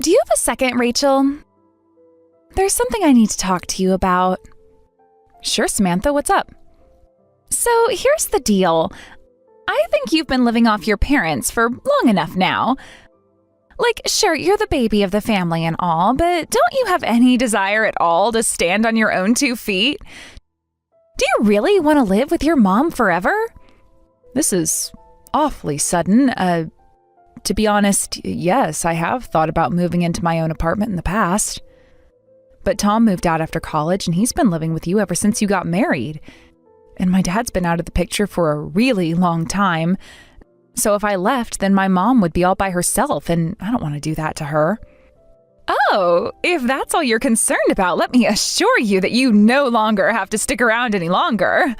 Do you have a second, Rachel? There's something I need to talk to you about. Sure, Samantha, what's up? So here's the deal. I think you've been living off your parents for long enough now. Like, sure, you're the baby of the family and all, but don't you have any desire at all to stand on your own 2 feet? Do you really want to live with your mom forever? This is awfully sudden. To be honest, yes, I have thought about moving into my own apartment in the past. But Tom moved out after college, and he's been living with you ever since you got married. And my dad's been out of the picture for a really long time. So if I left, then my mom would be all by herself, and I don't want to do that to her. Oh, if that's all you're concerned about, let me assure you that you no longer have to stick around any longer.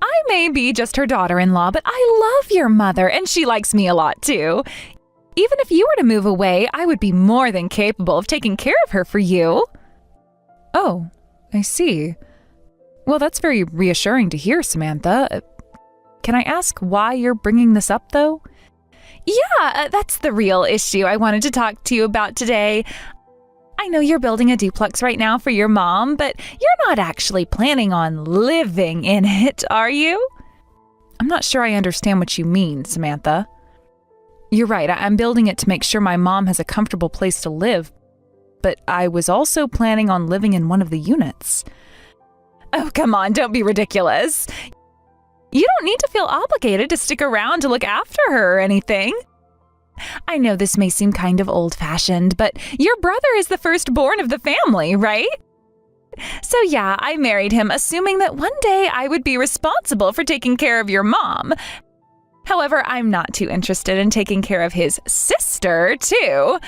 I may be just her daughter-in-law, but I love your mother, and she likes me a lot too. Even if you were to move away, I would be more than capable of taking care of her for you. Oh, I see. Well, that's very reassuring to hear, Samantha. Can I ask why you're bringing this up, though? Yeah, that's the real issue I wanted to talk to you about today. I know you're building a duplex right now for your mom, but you're not actually planning on living in it, are you? I'm not sure I understand what you mean, Samantha. You're right, I'm building it to make sure my mom has a comfortable place to live, but I was also planning on living in one of the units. Oh, come on, don't be ridiculous. You don't need to feel obligated to stick around to look after her or anything. I know this may seem kind of old-fashioned, but your brother is the firstborn of the family, right? So yeah, I married him assuming that one day I would be responsible for taking care of your mom. However, I'm not too interested in taking care of his sister, too.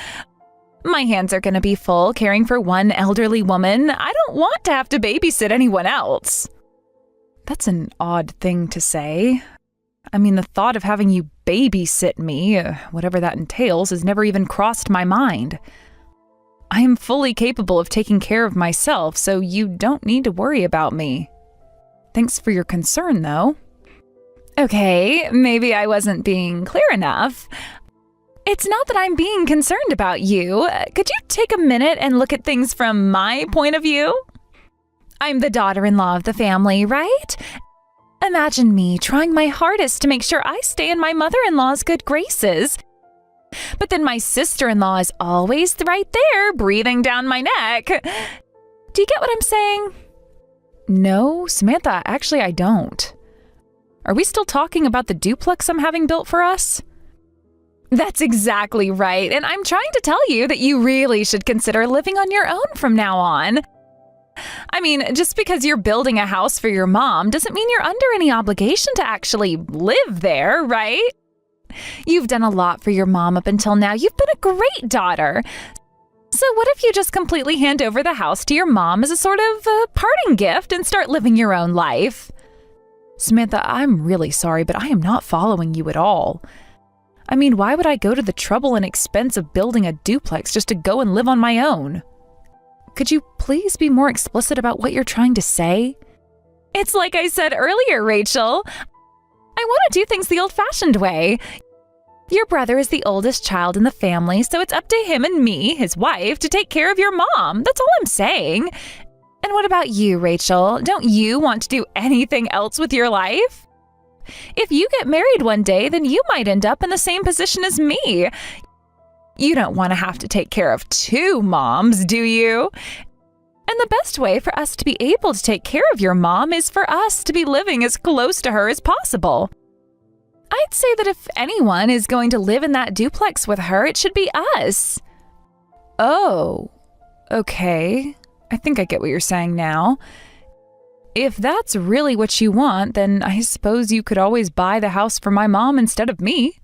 My hands are going to be full caring for one elderly woman. I don't want to have to babysit anyone else. That's an odd thing to say. I mean, the thought of having you babysit me, whatever that entails, has never even crossed my mind. I am fully capable of taking care of myself, so you don't need to worry about me. Thanks for your concern, though. Okay, maybe I wasn't being clear enough. It's not that I'm being concerned about you. Could you take a minute and look at things from my point of view? I'm the daughter-in-law of the family, right? Imagine me trying my hardest to make sure I stay in my mother-in-law's good graces. But then my sister-in-law is always right there, breathing down my neck. Do you get what I'm saying? No, Samantha, actually I don't. Are we still talking about the duplex I'm having built for us? That's exactly right, and I'm trying to tell you that you really should consider living on your own from now on. I mean, just because you're building a house for your mom doesn't mean you're under any obligation to actually live there, right? You've done a lot for your mom up until now. You've been a great daughter. So what if you just completely hand over the house to your mom as a sort of parting gift and start living your own life? Samantha, I'm really sorry, but I am not following you at all. I mean, why would I go to the trouble and expense of building a duplex just to go and live on my own? Could you please be more explicit about what you're trying to say? It's like I said earlier, Rachel. I want to do things the old-fashioned way. Your brother is the oldest child in the family, so it's up to him and me, his wife, to take care of your mom. That's all I'm saying. And what about you, Rachel? Don't you want to do anything else with your life? If you get married one day, then you might end up in the same position as me. You don't want to have to take care of 2 moms, do you? And the best way for us to be able to take care of your mom is for us to be living as close to her as possible. I'd say that if anyone is going to live in that duplex with her, it should be us. Oh, okay. I think I get what you're saying now. If that's really what you want, then I suppose you could always buy the house for my mom instead of me.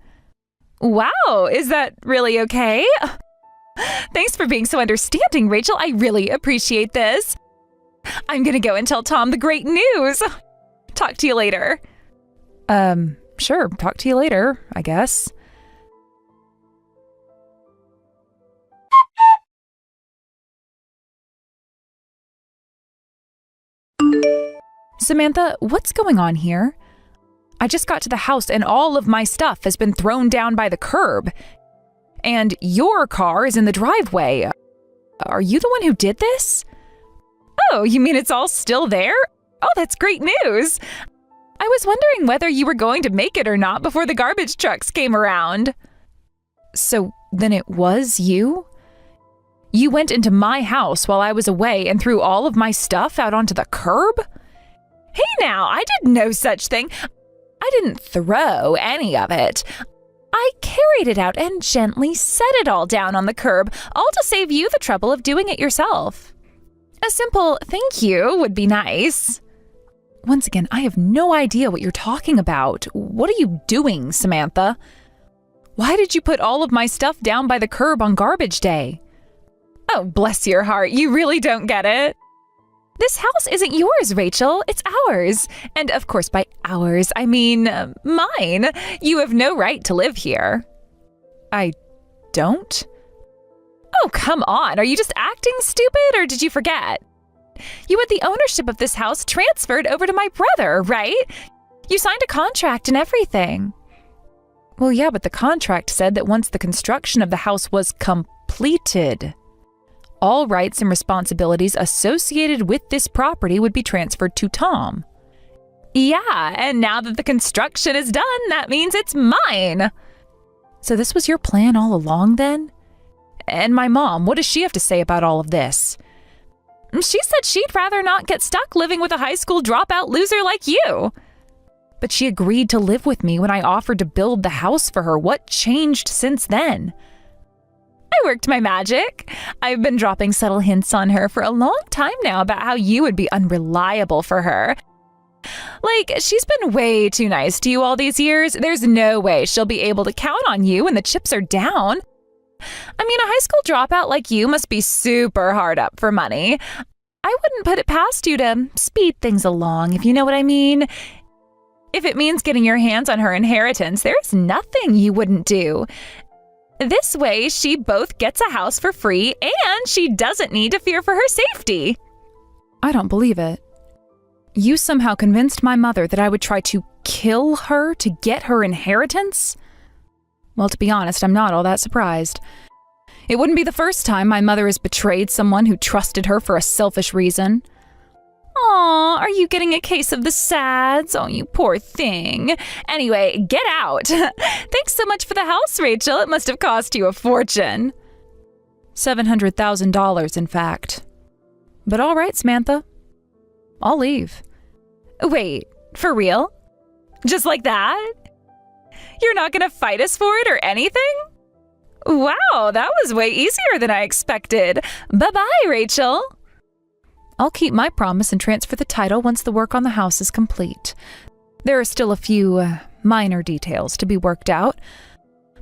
Wow, is that really okay? Thanks for being so understanding, Rachel. I really appreciate this. I'm gonna go and tell Tom the great news. Talk to you later. Sure, talk to you later, I guess. Samantha, what's going on here? I just got to the house and all of my stuff has been thrown down by the curb. and your car is in the driveway. Are you the one who did this? Oh, you mean it's all still there? Oh, that's great news. I was wondering whether you were going to make it or not before the garbage trucks came around. So then it was you? You went into my house while I was away and threw all of my stuff out onto the curb? Hey now, I did no such thing. I didn't throw any of it. I carried it out and gently set it all down on the curb, all to save you the trouble of doing it yourself. A simple thank you would be nice. Once again, I have no idea what you're talking about. What are you doing, Samantha? Why did you put all of my stuff down by the curb on garbage day? Oh, bless your heart, you really don't get it. This house isn't yours, Rachel. It's ours. And of course, by ours, I mean mine. You have no right to live here. I don't? Oh, come on. Are you just acting stupid or did you forget? You had the ownership of this house transferred over to my brother, right? You signed a contract and everything. Well, yeah, but the contract said that once the construction of the house was completed, all rights and responsibilities associated with this property would be transferred to Tom. Yeah, and now that the construction is done, that means it's mine. So this was your plan all along then? And my mom, what does she have to say about all of this? She said she'd rather not get stuck living with a high school dropout loser like you. But she agreed to live with me when I offered to build the house for her. What changed since then? I worked my magic. I've been dropping subtle hints on her for a long time now about how you would be unreliable for her. Like, she's been way too nice to you all these years. There's no way she'll be able to count on you when the chips are down. I mean, a high school dropout like you must be super hard up for money. I wouldn't put it past you to speed things along, if you know what I mean. If it means getting your hands on her inheritance, there's nothing you wouldn't do. This way, she both gets a house for free and she doesn't need to fear for her safety. I don't believe it. You somehow convinced my mother that I would try to kill her to get her inheritance? Well, to be honest, I'm not all that surprised. It wouldn't be the first time my mother has betrayed someone who trusted her for a selfish reason. Aw, are you getting a case of the sads? Oh, you poor thing. Anyway, get out. Thanks so much for the house, Rachel. It must have cost you a fortune. $700,000, in fact. But all right, Samantha. I'll leave. Wait, for real? Just like that? You're not gonna fight us for it or anything? Wow, that was way easier than I expected. Bye-bye, Rachel. I'll keep my promise and transfer the title once the work on the house is complete. There are still a few minor details to be worked out,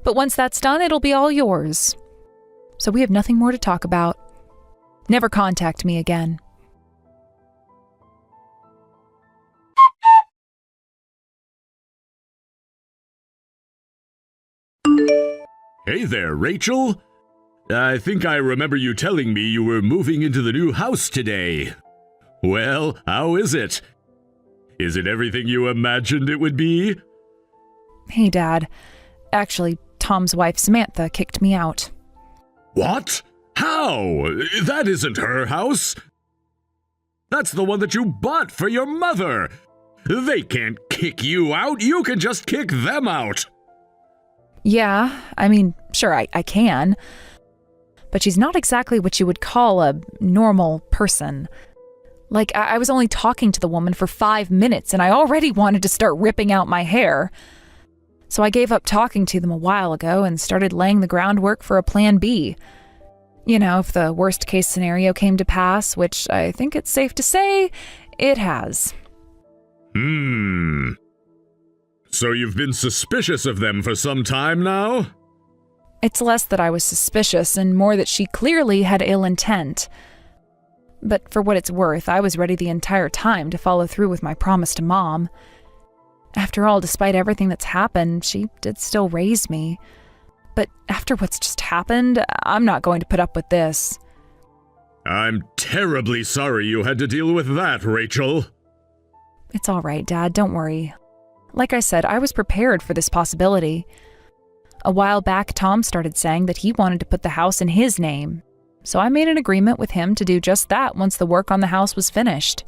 but once that's done, it'll be all yours. So we have nothing more to talk about. Never contact me again. Hey there, Rachel. I think I remember you telling me you were moving into the new house today. Well, how is it? Is it everything you imagined it would be? Hey, Dad. Actually, Tom's wife, Samantha, kicked me out. What? How? That isn't her house. That's the one that you bought for your mother. They can't kick you out. You can just kick them out. Yeah, I mean, sure, I can. But she's not exactly what you would call a normal person. Like, I was only talking to the woman for 5 minutes and I already wanted to start ripping out my hair. So I gave up talking to them a while ago and started laying the groundwork for a plan B. You know, if the worst case scenario came to pass, which I think it's safe to say, it has. So you've been suspicious of them for some time now? It's less that I was suspicious and more that she clearly had ill intent. But for what it's worth, I was ready the entire time to follow through with my promise to Mom. After all, despite everything that's happened, she did still raise me. But after what's just happened, I'm not going to put up with this. I'm terribly sorry you had to deal with that, Rachel. It's all right, Dad, don't worry. Like I said, I was prepared for this possibility. A while back, Tom started saying that he wanted to put the house in his name, so I made an agreement with him to do just that once the work on the house was finished.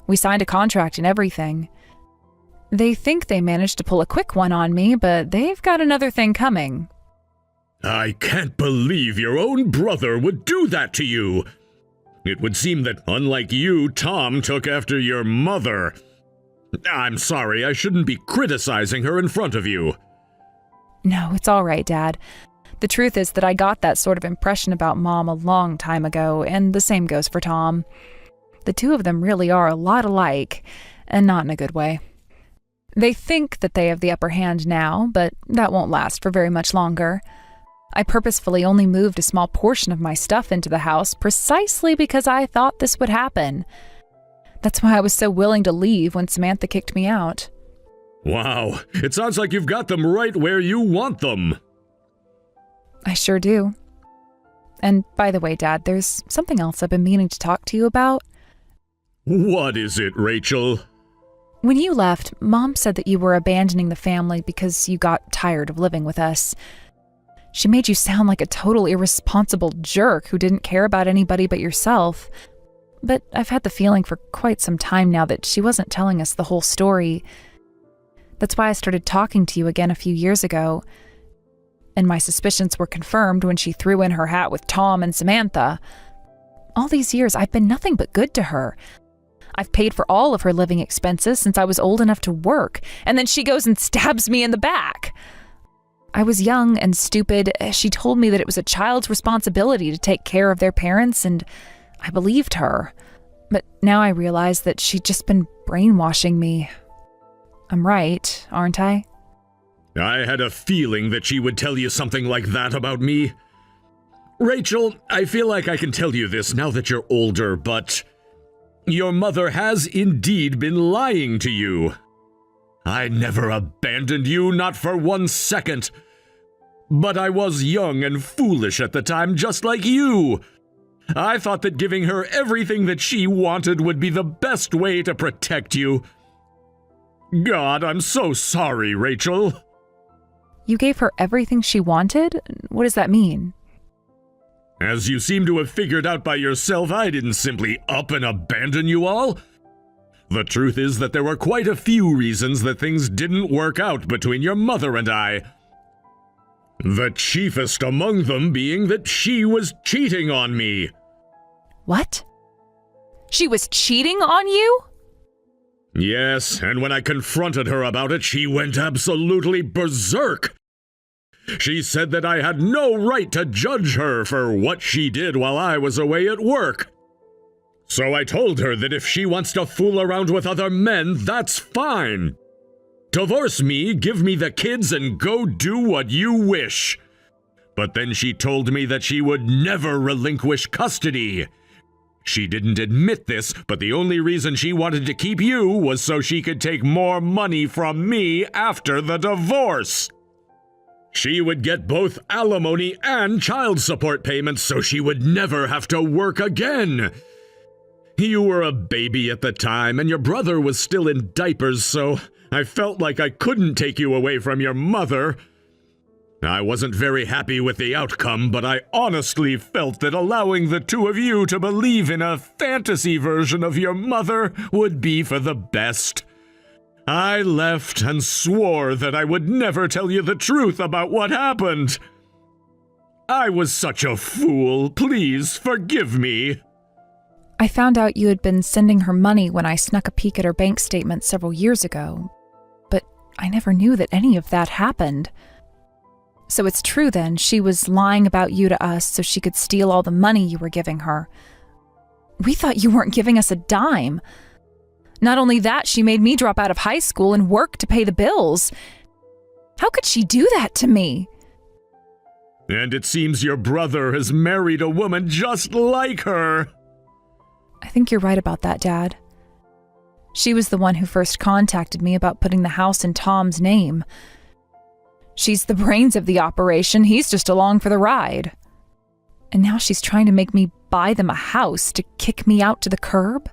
We signed a contract and everything. They think they managed to pull a quick one on me, but they've got another thing coming. I can't believe your own brother would do that to you. It would seem that, unlike you, Tom took after your mother. I'm sorry, I shouldn't be criticizing her in front of you. No, it's all right, Dad. The truth is that I got that sort of impression about Mom a long time ago, and the same goes for Tom. The two of them really are a lot alike, and not in a good way. They think that they have the upper hand now, but that won't last for very much longer. I purposefully only moved a small portion of my stuff into the house precisely because I thought this would happen. That's why I was so willing to leave when Samantha kicked me out. Wow, it sounds like you've got them right where you want them. I sure do. And by the way, Dad, there's something else I've been meaning to talk to you about. What is it, Rachel? When you left, Mom said that you were abandoning the family because you got tired of living with us. She made you sound like a total irresponsible jerk who didn't care about anybody but yourself. But I've had the feeling for quite some time now that she wasn't telling us the whole story. That's why I started talking to you again a few years ago. And my suspicions were confirmed when she threw in her hat with Tom and Samantha. All these years, I've been nothing but good to her. I've paid for all of her living expenses since I was old enough to work, and then she goes and stabs me in the back. I was young and stupid. She told me that it was a child's responsibility to take care of their parents, and I believed her. But now I realize that she'd just been brainwashing me. I'm right, aren't I? I had a feeling that she would tell you something like that about me. Rachel, I feel like I can tell you this now that you're older, but your mother has indeed been lying to you. I never abandoned you, not for 1 second. But I was young and foolish at the time, just like you. I thought that giving her everything that she wanted would be the best way to protect you. God, I'm so sorry, Rachel. You gave her everything she wanted? What does that mean? As you seem to have figured out by yourself, I didn't simply up and abandon you all. The truth is that there were quite a few reasons that things didn't work out between your mother and I. The chiefest among them being that she was cheating on me. What? She was cheating on you? Yes, and when I confronted her about it, she went absolutely berserk. She said that I had no right to judge her for what she did while I was away at work. So I told her that if she wants to fool around with other men, that's fine. Divorce me, give me the kids, and go do what you wish. But then she told me that she would never relinquish custody. She didn't admit this, but the only reason she wanted to keep you was so she could take more money from me after the divorce. She would get both alimony and child support payments so she would never have to work again. You were a baby at the time, and your brother was still in diapers, so I felt like I couldn't take you away from your mother. I wasn't very happy with the outcome, but I honestly felt that allowing the two of you to believe in a fantasy version of your mother would be for the best. I left and swore that I would never tell you the truth about what happened. I was such a fool. Please forgive me. I found out you had been sending her money when I snuck a peek at her bank statement several years ago, but I never knew that any of that happened. So it's true then, she was lying about you to us so she could steal all the money you were giving her. We thought you weren't giving us a dime. Not only that, she made me drop out of high school and work to pay the bills. How could she do that to me? And it seems your brother has married a woman just like her. I think you're right about that, Dad. She was the one who first contacted me about putting the house in Tom's name. She's the brains of the operation. He's just along for the ride. And now she's trying to make me buy them a house to kick me out to the curb?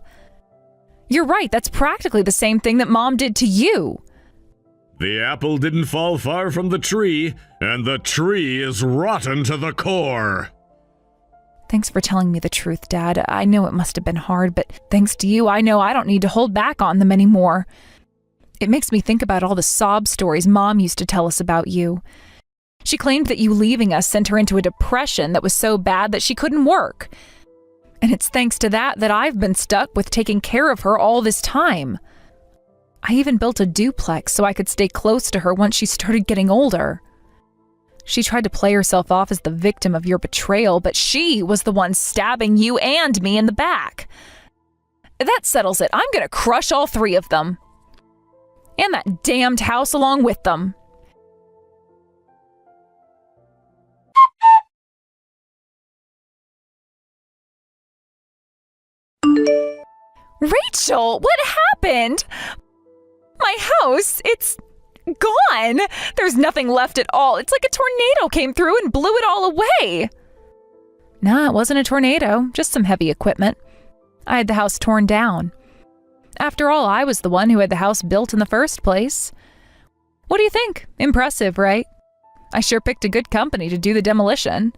You're right, that's practically the same thing that Mom did to you. The apple didn't fall far from the tree, and the tree is rotten to the core. Thanks for telling me the truth, Dad. I know it must have been hard, but thanks to you, I know I don't need to hold back on them anymore. It makes me think about all the sob stories Mom used to tell us about you. She claimed that you leaving us sent her into a depression that was so bad that she couldn't work. And it's thanks to that I've been stuck with taking care of her all this time. I even built a duplex so I could stay close to her once she started getting older. She tried to play herself off as the victim of your betrayal, but she was the one stabbing you and me in the back. That settles it. I'm gonna crush all three of them. And that damned house along with them. Rachel, what happened? My house, it's gone. There's nothing left at all. It's like a tornado came through and blew it all away. Nah, it wasn't a tornado, just some heavy equipment. I had the house torn down. After all, I was the one who had the house built in the first place. What do you think? Impressive, right? I sure picked a good company to do the demolition.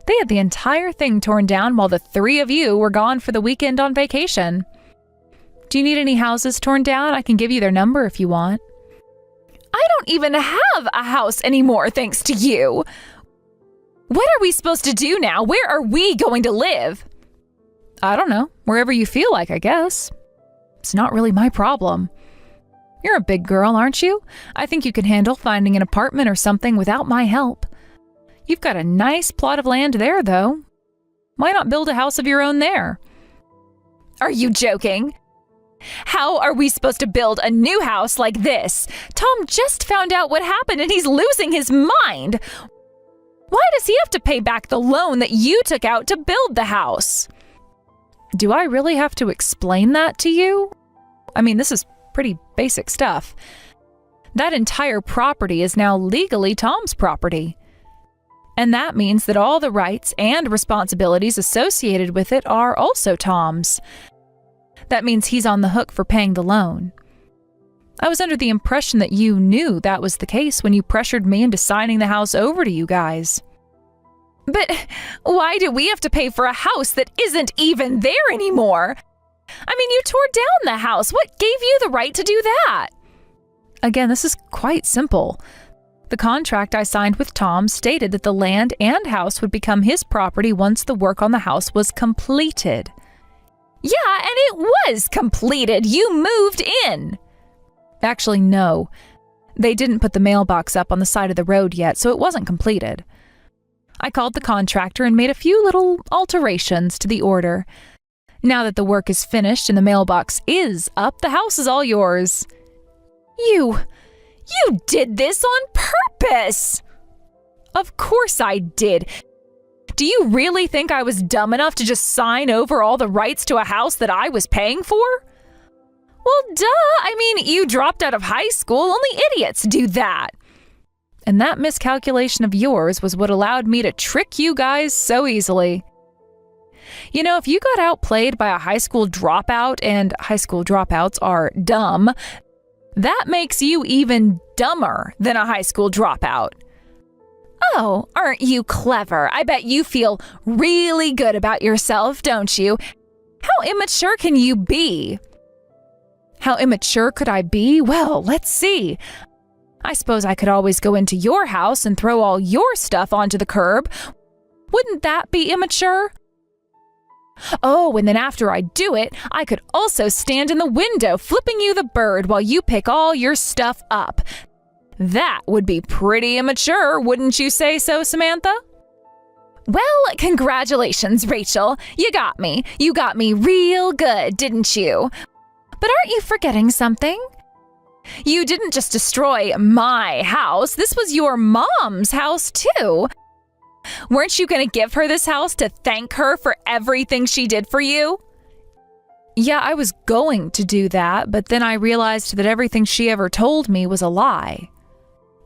They had the entire thing torn down while the three of you were gone for the weekend on vacation. Do you need any houses torn down? I can give you their number if you want. I don't even have a house anymore, thanks to you. What are we supposed to do now? Where are we going to live? I don't know. Wherever you feel like, I guess. It's not really my problem. You're a big girl, aren't you? I think you can handle finding an apartment or something without my help. You've got a nice plot of land there, though. Why not build a house of your own there? Are you joking? How are we supposed to build a new house like this? Tom just found out what happened and he's losing his mind. Why does he have to pay back the loan that you took out to build the house? Do I really have to explain that to you? I mean, this is pretty basic stuff. That entire property is now legally Tom's property. And that means that all the rights and responsibilities associated with it are also Tom's. That means he's on the hook for paying the loan. I was under the impression that you knew that was the case when you pressured me into signing the house over to you guys. But why do we have to pay for a house that isn't even there anymore? I mean, you tore down the house. What gave you the right to do that? Again, this is quite simple. The contract I signed with Tom stated that the land and house would become his property once the work on the house was completed. Yeah, and it was completed. You moved in. Actually, no. They didn't put the mailbox up on the side of the road yet, so it wasn't completed. I called the contractor and made a few little alterations to the order. Now that the work is finished and the mailbox is up, the house is all yours. You did this on purpose! Of course I did. Do you really think I was dumb enough to just sign over all the rights to a house that I was paying for? Well, duh. I mean, you dropped out of high school. Only idiots do that. And that miscalculation of yours was what allowed me to trick you guys so easily. You know, if you got outplayed by a high school dropout, and high school dropouts are dumb, that makes you even dumber than a high school dropout. Oh, aren't you clever? I bet you feel really good about yourself, don't you? How immature can you be? How immature could I be? Well, let's see. I suppose I could always go into your house and throw all your stuff onto the curb. Wouldn't that be immature? Oh, and then after I do it, I could also stand in the window flipping you the bird while you pick all your stuff up. That would be pretty immature, wouldn't you say so, Samantha? Well, congratulations, Rachel. You got me. You got me real good, didn't you? But aren't you forgetting something? You didn't just destroy my house. This was your mom's house, too. Weren't you going to give her this house to thank her for everything she did for you? Yeah, I was going to do that, but then I realized that everything she ever told me was a lie.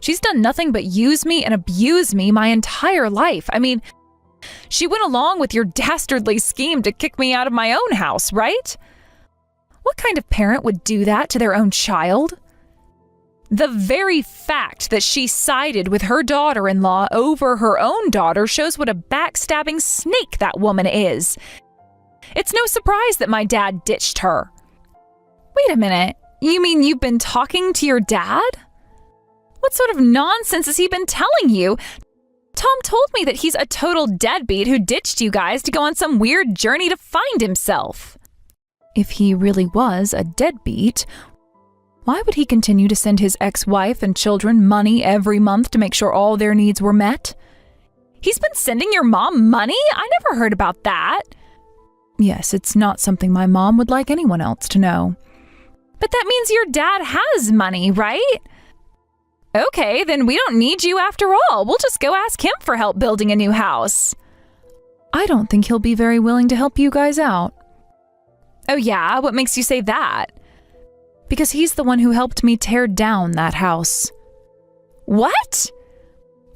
She's done nothing but use me and abuse me my entire life. I mean, she went along with your dastardly scheme to kick me out of my own house, right? What kind of parent would do that to their own child? The very fact that she sided with her daughter-in-law over her own daughter shows what a backstabbing snake that woman is. It's no surprise that my dad ditched her. Wait a minute, you mean you've been talking to your dad? What sort of nonsense has he been telling you? Tom told me that he's a total deadbeat who ditched you guys to go on some weird journey to find himself. If he really was a deadbeat, why would he continue to send his ex-wife and children money every month to make sure all their needs were met? He's been sending your mom money? I never heard about that. Yes, it's not something my mom would like anyone else to know. But that means your dad has money, right? Okay, then we don't need you after all. We'll just go ask him for help building a new house. I don't think he'll be very willing to help you guys out. Oh yeah? What makes you say that? Because he's the one who helped me tear down that house. What?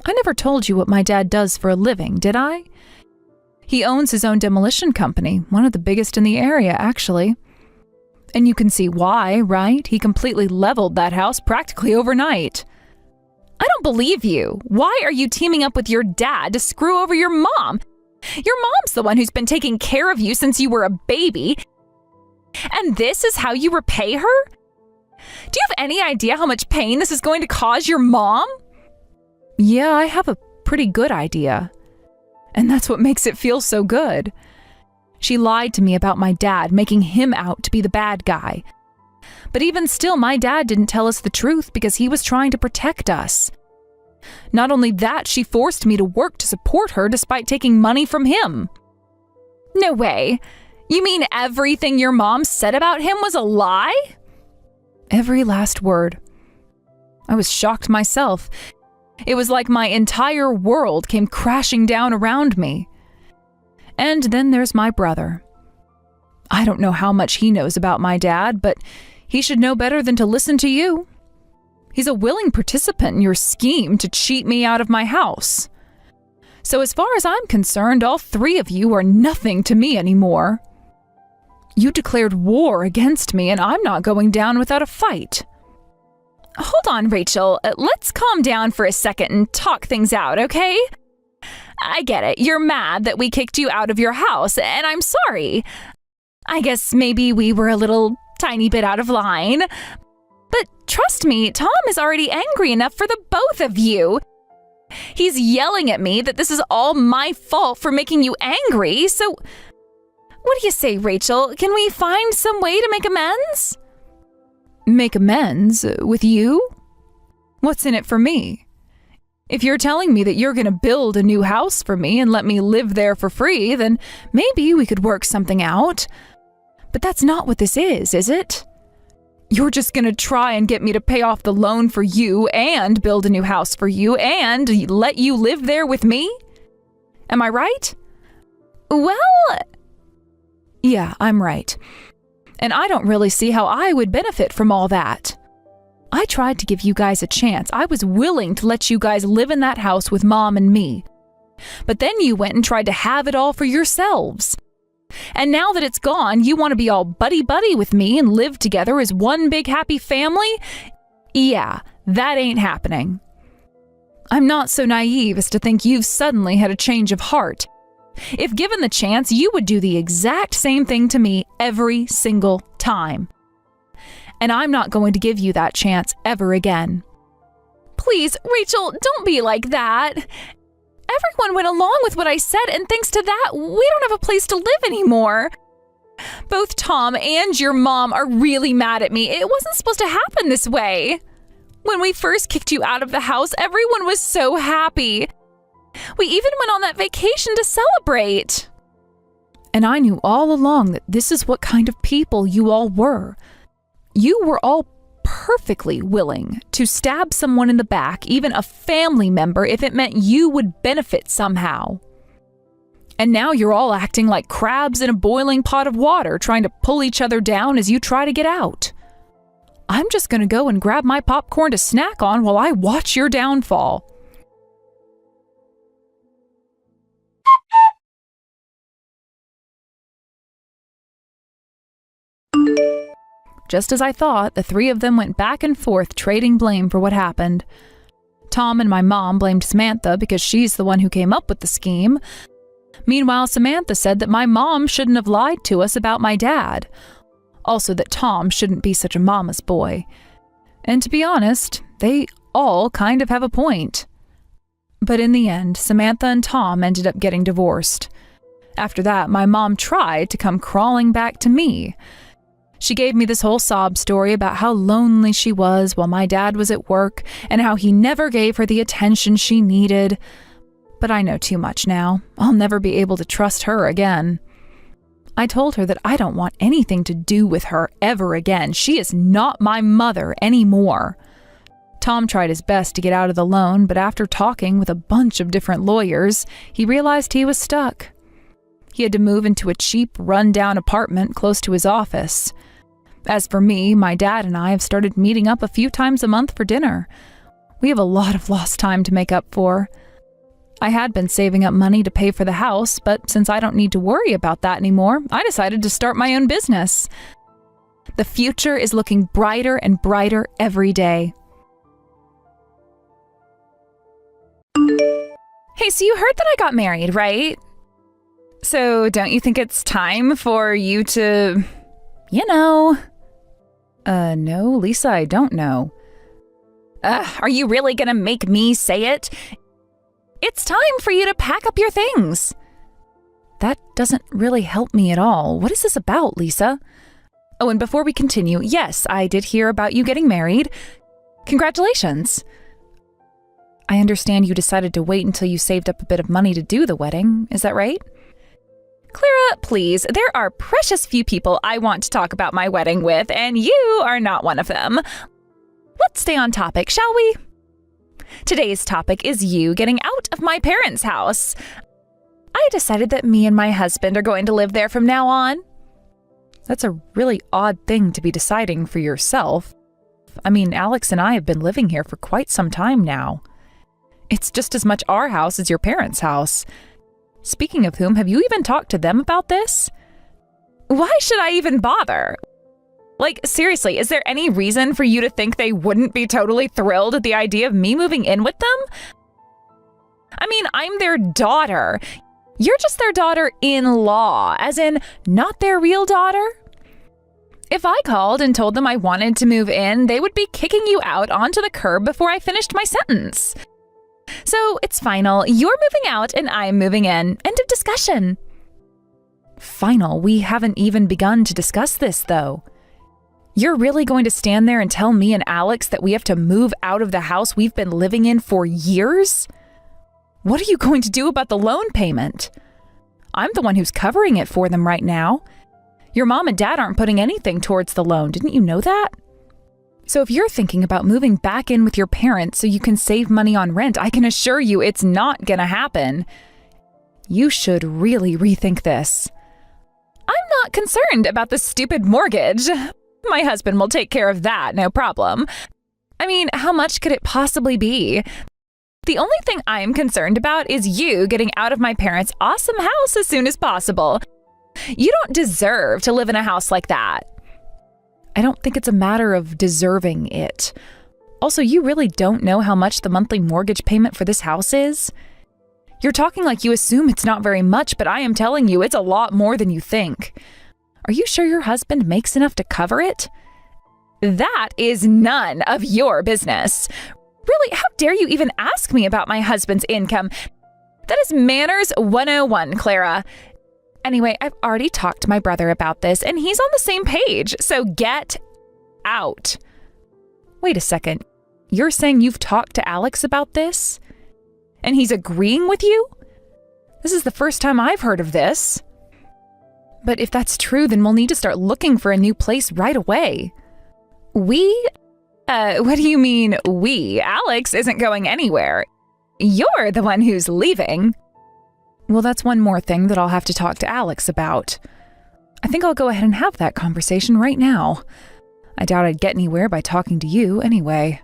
I never told you what my dad does for a living, did I? He owns his own demolition company, one of the biggest in the area, actually. And you can see why, right? He completely leveled that house practically overnight. I don't believe you. Why are you teaming up with your dad to screw over your mom? Your mom's the one who's been taking care of you since you were a baby. And this is how you repay her? Do you have any idea how much pain this is going to cause your mom? Yeah, I have a pretty good idea. And that's what makes it feel so good. She lied to me about my dad, making him out to be the bad guy. But even still, my dad didn't tell us the truth because he was trying to protect us. Not only that, she forced me to work to support her despite taking money from him. No way. You mean everything your mom said about him was a lie? Every last word. I was shocked myself. It was like my entire world came crashing down around me. And then there's my brother. I don't know how much he knows about my dad, but he should know better than to listen to you. He's a willing participant in your scheme to cheat me out of my house. So as far as I'm concerned, all three of you are nothing to me anymore. You declared war against me, and I'm not going down without a fight. Hold on, Rachel. Let's calm down for a second and talk things out, okay? I get it. You're mad that we kicked you out of your house, and I'm sorry. I guess maybe we were a little tiny bit out of line. But trust me, Tom is already angry enough for the both of you. He's yelling at me that this is all my fault for making you angry, so what do you say, Rachel? Can we find some way to make amends? Make amends? With you? What's in it for me? If you're telling me that you're going to build a new house for me and let me live there for free, then maybe we could work something out. But that's not what this is it? You're just going to try and get me to pay off the loan for you and build a new house for you and let you live there with me? Am I right? Well, yeah, I'm right. And I don't really see how I would benefit from all that. I tried to give you guys a chance. I was willing to let you guys live in that house with Mom and me. But then you went and tried to have it all for yourselves. And now that it's gone, you want to be all buddy-buddy with me and live together as one big happy family? Yeah, that ain't happening. I'm not so naive as to think you've suddenly had a change of heart. If given the chance, you would do the exact same thing to me every single time. And I'm not going to give you that chance ever again. Please, Rachel, don't be like that. Everyone went along with what I said, and thanks to that, we don't have a place to live anymore. Both Tom and your mom are really mad at me. It wasn't supposed to happen this way. When we first kicked you out of the house, everyone was so happy. We even went on that vacation to celebrate. And I knew all along that this is what kind of people you all were. You were all perfectly willing to stab someone in the back, even a family member, if it meant you would benefit somehow. And now you're all acting like crabs in a boiling pot of water, trying to pull each other down as you try to get out. I'm just going to go and grab my popcorn to snack on while I watch your downfall. Just as I thought, the three of them went back and forth trading blame for what happened. Tom and my mom blamed Samantha because she's the one who came up with the scheme. Meanwhile, Samantha said that my mom shouldn't have lied to us about my dad. Also that Tom shouldn't be such a mama's boy. And to be honest, they all kind of have a point. But in the end, Samantha and Tom ended up getting divorced. After that, my mom tried to come crawling back to me. She gave me this whole sob story about how lonely she was while my dad was at work and how he never gave her the attention she needed. But I know too much now. I'll never be able to trust her again. I told her that I don't want anything to do with her ever again. She is not my mother anymore. Tom tried his best to get out of the loan, but after talking with a bunch of different lawyers, he realized he was stuck. He had to move into a cheap, run-down apartment close to his office. As for me, my dad and I have started meeting up a few times a month for dinner. We have a lot of lost time to make up for. I had been saving up money to pay for the house, but since I don't need to worry about that anymore, I decided to start my own business. The future is looking brighter and brighter every day. Hey, so you heard that I got married, right? So don't you think it's time for you to, No, Lisa, I don't know. Are you really gonna make me say it? It's time for you to pack up your things. That doesn't really help me at all. What is this about, Lisa? Oh, and before we continue, yes, I did hear about you getting married. Congratulations. I understand you decided to wait until you saved up a bit of money to do the wedding. Is that right? Clara, please, there are precious few people I want to talk about my wedding with, and you are not one of them. Let's stay on topic, shall we? Today's topic is you getting out of my parents' house. I decided that me and my husband are going to live there from now on. That's a really odd thing to be deciding for yourself. I mean, Alex and I have been living here for quite some time now. It's just as much our house as your parents' house. Speaking of whom, have you even talked to them about this? Why should I even bother? Like, seriously, is there any reason for you to think they wouldn't be totally thrilled at the idea of me moving in with them? I mean, I'm their daughter. You're just their daughter-in-law, as in not their real daughter. If I called and told them I wanted to move in, they would be kicking you out onto the curb before I finished my sentence. So it's final. You're moving out and I'm moving in. End of discussion. Final? We haven't even begun to discuss this, though. You're really going to stand there and tell me and Alex that we have to move out of the house we've been living in for years? What are you going to do about the loan payment? I'm the one who's covering it for them right now. Your mom and dad aren't putting anything towards the loan. Didn't you know that? So if you're thinking about moving back in with your parents so you can save money on rent, I can assure you it's not gonna happen. You should really rethink this. I'm not concerned about the stupid mortgage. My husband will take care of that, no problem. I mean, how much could it possibly be? The only thing I'm concerned about is you getting out of my parents' awesome house as soon as possible. You don't deserve to live in a house like that. I don't think it's a matter of deserving it. Also, you really don't know how much the monthly mortgage payment for this house is? You're talking like you assume it's not very much, but I am telling you it's a lot more than you think. Are you sure your husband makes enough to cover it? That is none of your business. Really, how dare you even ask me about my husband's income? That is manners 101, Clara. Anyway, I've already talked to my brother about this, and he's on the same page, so get out. Wait a second. You're saying you've talked to Alex about this? And he's agreeing with you? This is the first time I've heard of this. But if that's true, then we'll need to start looking for a new place right away. We? What do you mean, we? Alex isn't going anywhere. You're the one who's leaving. Well, that's one more thing that I'll have to talk to Alex about. I think I'll go ahead and have that conversation right now. I doubt I'd get anywhere by talking to you anyway.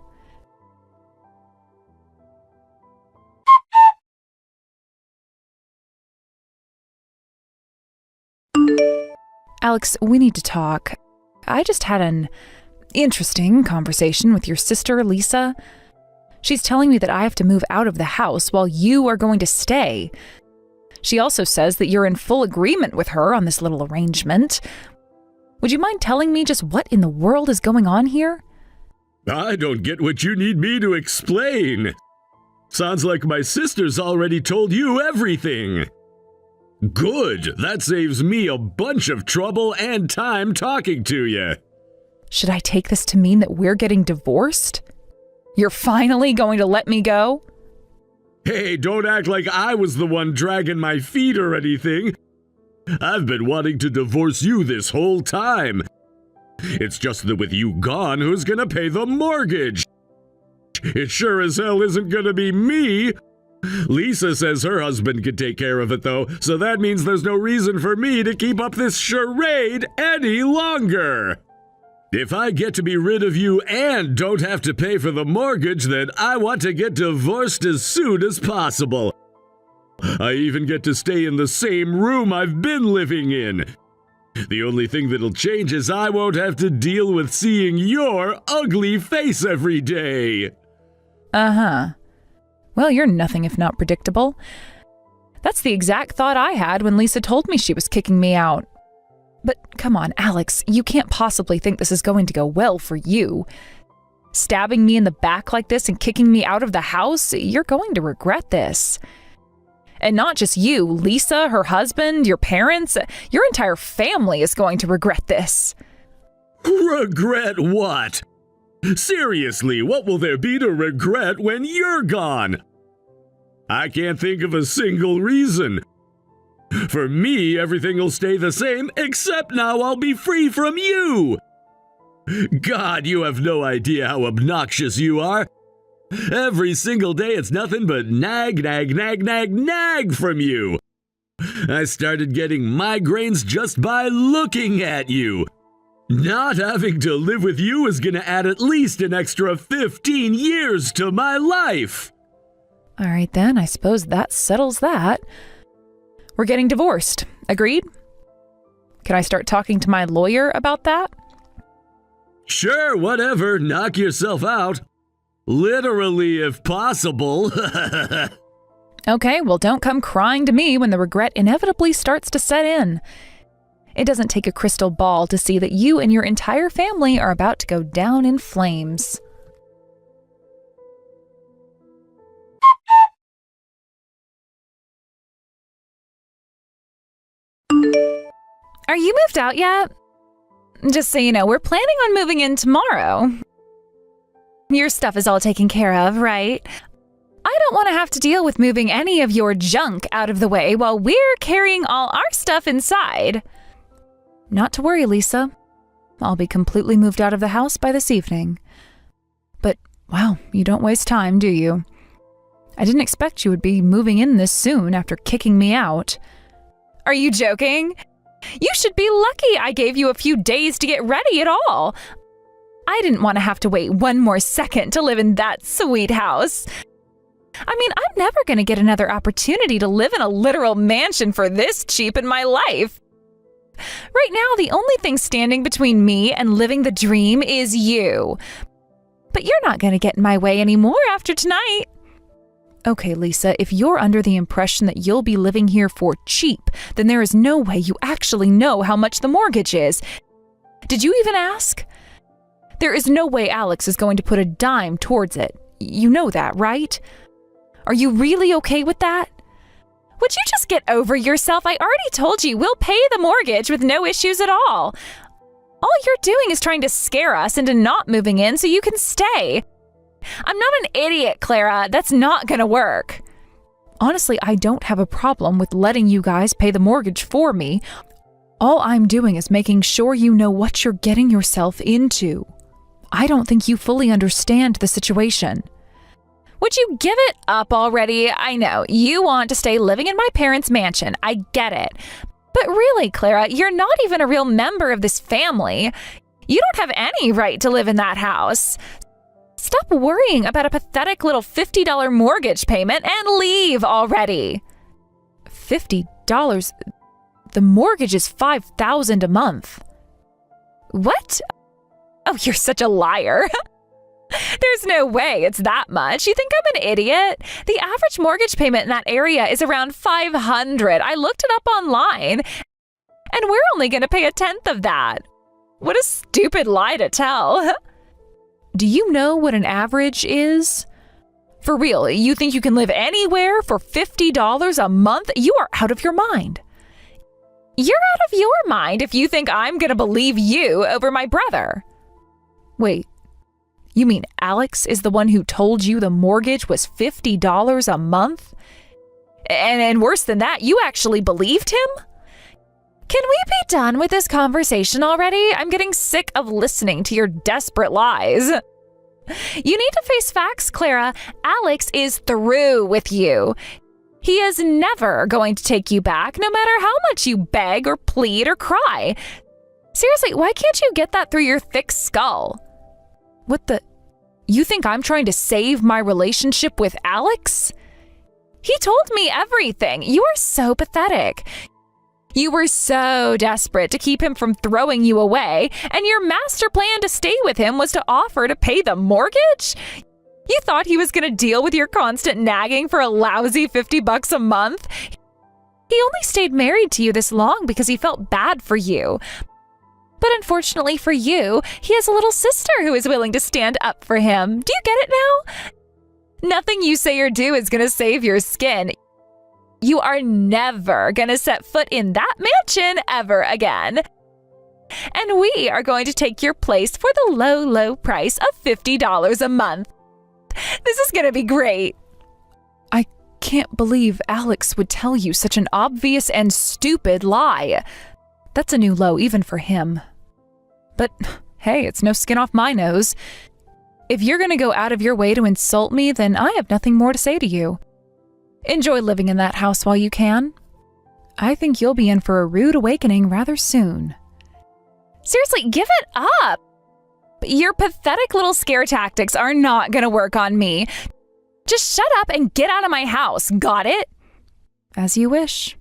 Alex, we need to talk. I just had an interesting conversation with your sister, Lisa. She's telling me that I have to move out of the house while you are going to stay. She also says that you're in full agreement with her on this little arrangement. Would you mind telling me just what in the world is going on here? I don't get what you need me to explain. Sounds like my sister's already told you everything. Good, that saves me a bunch of trouble and time talking to you. Should I take this to mean that we're getting divorced? You're finally going to let me go? Hey, don't act like I was the one dragging my feet or anything. I've been wanting to divorce you this whole time. It's just that with you gone, who's gonna pay the mortgage? It sure as hell isn't gonna be me. Lisa says her husband can take care of it though, so that means there's no reason for me to keep up this charade any longer. If I get to be rid of you and don't have to pay for the mortgage, then I want to get divorced as soon as possible. I even get to stay in the same room I've been living in. The only thing that'll change is I won't have to deal with seeing your ugly face every day. Uh-huh. Well, you're nothing if not predictable. That's the exact thought I had when Lisa told me she was kicking me out. But come on, Alex, you can't possibly think this is going to go well for you. Stabbing me in the back like this and kicking me out of the house, you're going to regret this. And not just you, Lisa, her husband, your parents, your entire family is going to regret this. Regret what? Seriously, what will there be to regret when you're gone? I can't think of a single reason. For me, everything will stay the same, except now I'll be free from you. God, you have no idea how obnoxious you are. Every single day it's nothing but nag, nag, nag, nag, nag from you. I started getting migraines just by looking at you. Not having to live with you is gonna add at least an extra 15 years to my life. All right then, I suppose that settles that. We're getting divorced. Agreed? Can I start talking to my lawyer about that? Sure, whatever. Knock yourself out. Literally, if possible. Okay, well, don't come crying to me when the regret inevitably starts to set in. It doesn't take a crystal ball to see that you and your entire family are about to go down in flames. Are you moved out yet? Just so you know, we're planning on moving in tomorrow. Your stuff is all taken care of, right? I don't want to have to deal with moving any of your junk out of the way while we're carrying all our stuff inside. Not to worry, Lisa. I'll be completely moved out of the house by this evening. But, wow, you don't waste time, do you? I didn't expect you would be moving in this soon after kicking me out. Are you joking? You should be lucky I gave you a few days to get ready at all. I didn't want to have to wait one more second to live in that sweet house. I mean, I'm never going to get another opportunity to live in a literal mansion for this cheap in my life. Right now, the only thing standing between me and living the dream is you. But you're not going to get in my way anymore after tonight. Okay, Lisa, if you're under the impression that you'll be living here for cheap, then there is no way you actually know how much the mortgage is. Did you even ask? There is no way Alex is going to put a dime towards it. You know that, right? Are you really okay with that? Would you just get over yourself? I already told you we'll pay the mortgage with no issues at all. All you're doing is trying to scare us into not moving in so you can stay. I'm not an idiot, Clara. That's not going to work. Honestly, I don't have a problem with letting you guys pay the mortgage for me. All I'm doing is making sure you know what you're getting yourself into. I don't think you fully understand the situation. Would you give it up already? I know, you want to stay living in my parents' mansion. I get it. But really, Clara, you're not even a real member of this family. You don't have any right to live in that house. Stop worrying about a pathetic little $50 mortgage payment and leave already. $50? The mortgage is $5,000 a month. What? Oh, you're such a liar. There's no way it's that much. You think I'm an idiot? The average mortgage payment in that area is around $500. I looked it up online, and we're only going to pay 1/10 of that. What a stupid lie to tell. Do you know what an average is? For real, you think you can live anywhere for $50 a month? You are out of your mind. You're out of your mind if you think I'm going to believe you over my brother. Wait, you mean Alex is the one who told you the mortgage was $50 a month? And worse than that, you actually believed him? Can we be done with this conversation already? I'm getting sick of listening to your desperate lies. You need to face facts, Clara. Alex is through with you. He is never going to take you back, no matter how much you beg or plead or cry. Seriously, why can't you get that through your thick skull? What the? You think I'm trying to save my relationship with Alex? He told me everything. You are so pathetic. You were so desperate to keep him from throwing you away, and your master plan to stay with him was to offer to pay the mortgage? You thought he was going to deal with your constant nagging for a lousy $50 a month? He only stayed married to you this long because he felt bad for you. But unfortunately for you, he has a little sister who is willing to stand up for him. Do you get it now? Nothing you say or do is going to save your skin. You are never going to set foot in that mansion ever again. And we are going to take your place for the low, low price of $50 a month. This is going to be great. I can't believe Alex would tell you such an obvious and stupid lie. That's a new low even for him. But hey, it's no skin off my nose. If you're going to go out of your way to insult me, then I have nothing more to say to you. Enjoy living in that house while you can. I think you'll be in for a rude awakening rather soon. Seriously, give it up. Your pathetic little scare tactics are not going to work on me. Just shut up and get out of my house. Got it? As you wish.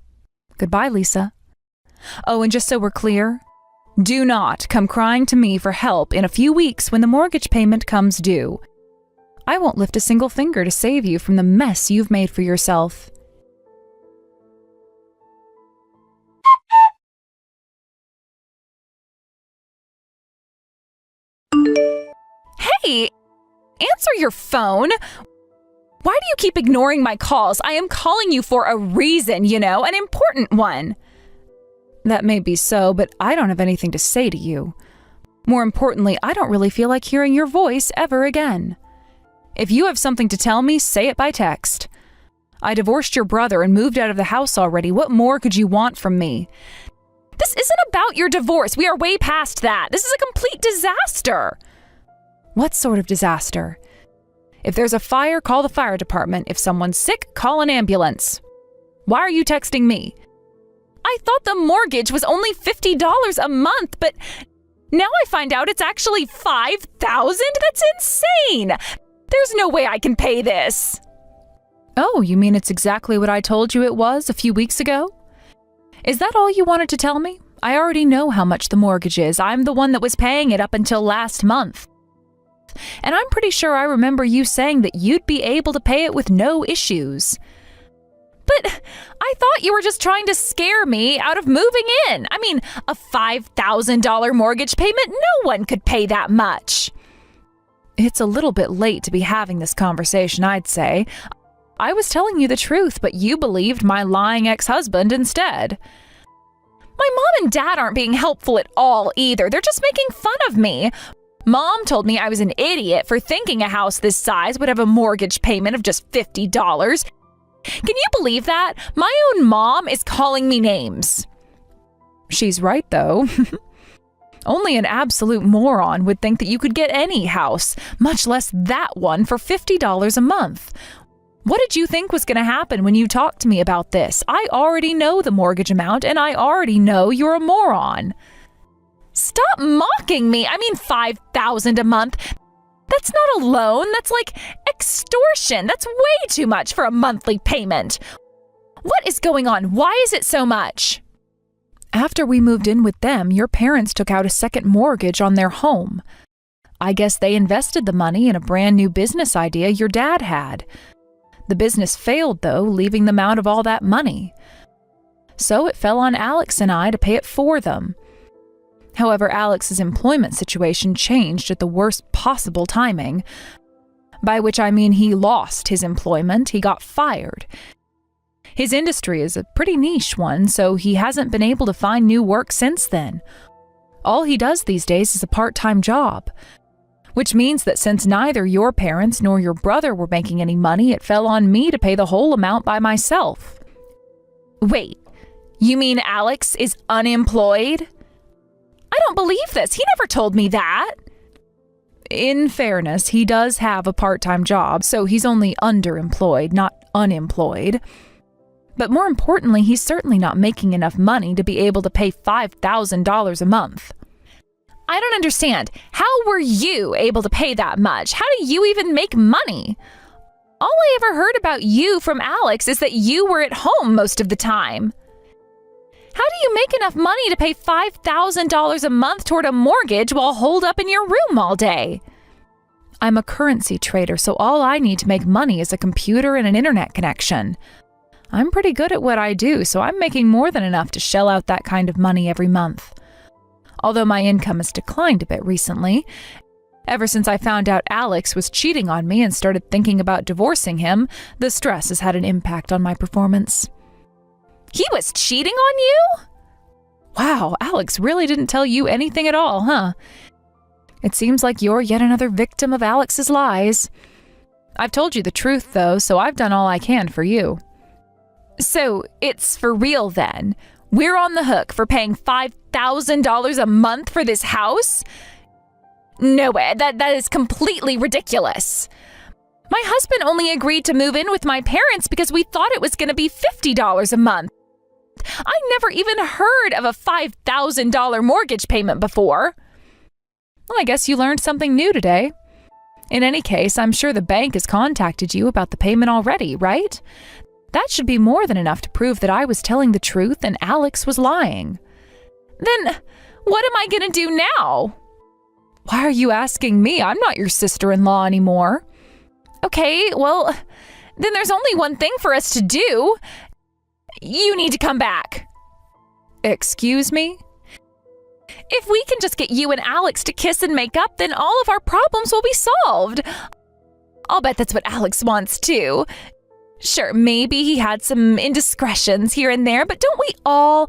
Goodbye, Lisa. Oh, and just so we're clear, do not come crying to me for help in a few weeks when the mortgage payment comes due. I won't lift a single finger to save you from the mess you've made for yourself. Hey, answer your phone. Why do you keep ignoring my calls? I am calling you for a reason, an important one. That may be so, but I don't have anything to say to you. More importantly, I don't really feel like hearing your voice ever again. If you have something to tell me, say it by text. I divorced your brother and moved out of the house already. What more could you want from me? This isn't about your divorce. We are way past that. This is a complete disaster. What sort of disaster? If there's a fire, call the fire department. If someone's sick, call an ambulance. Why are you texting me? I thought the mortgage was only $50 a month, but now I find out it's actually $5,000? That's insane! There's no way I can pay this. Oh, you mean it's exactly what I told you it was a few weeks ago? Is that all you wanted to tell me? I already know how much the mortgage is. I'm the one that was paying it up until last month. And I'm pretty sure I remember you saying that you'd be able to pay it with no issues. But I thought you were just trying to scare me out of moving in. I mean, a $5,000 mortgage payment, no one could pay that much. It's a little bit late to be having this conversation, I'd say. I was telling you the truth, but you believed my lying ex-husband instead. My mom and dad aren't being helpful at all either. They're just making fun of me. Mom told me I was an idiot for thinking a house this size would have a mortgage payment of just $50. Can you believe that? My own mom is calling me names. She's right, though. Only an absolute moron would think that you could get any house, much less that one, for $50 a month. What did you think was going to happen when you talked to me about this? I already know the mortgage amount, and I already know you're a moron. Stop mocking me. I mean, $5,000 a month. That's not a loan. That's like extortion. That's way too much for a monthly payment. What is going on? Why is it so much? After we moved in with them, your parents took out a second mortgage on their home. I guess they invested the money in a brand new business idea your dad had. The business failed, though, leaving them out of all that money. So it fell on Alex and I to pay it for them. However, Alex's employment situation changed at the worst possible timing. By which I mean he lost his employment, he got fired. His industry is a pretty niche one, so he hasn't been able to find new work since then. All he does these days is a part-time job. Which means that since neither your parents nor your brother were making any money, it fell on me to pay the whole amount by myself. Wait, you mean Alex is unemployed? I don't believe this. He never told me that. In fairness, he does have a part-time job, so he's only underemployed, not unemployed. But more importantly, he's certainly not making enough money to be able to pay $5,000 a month. I don't understand. How were you able to pay that much? How do you even make money? All I ever heard about you from Alex is that you were at home most of the time. How do you make enough money to pay $5,000 a month toward a mortgage while holed up in your room all day? I'm a currency trader, so all I need to make money is a computer and an internet connection. I'm pretty good at what I do, so I'm making more than enough to shell out that kind of money every month. Although my income has declined a bit recently. Ever since I found out Alex was cheating on me and started thinking about divorcing him, the stress has had an impact on my performance. He was cheating on you? Wow, Alex really didn't tell you anything at all, huh? It seems like you're yet another victim of Alex's lies. I've told you the truth, though, so I've done all I can for you. So it's for real then? We're on the hook for paying $5,000 a month for this house? No way, that is completely ridiculous. My husband only agreed to move in with my parents because we thought it was going to be $50 a month. I never even heard of a $5,000 mortgage payment before. Well, I guess you learned something new today. In any case, I'm sure the bank has contacted you about the payment already, right? That should be more than enough to prove that I was telling the truth and Alex was lying. Then what am I going to do now? Why are you asking me? I'm not your sister-in-law anymore. Okay, well, then there's only one thing for us to do. You need to come back. Excuse me? If we can just get you and Alex to kiss and make up, then all of our problems will be solved. I'll bet that's what Alex wants too. Sure, maybe he had some indiscretions here and there, but don't we all?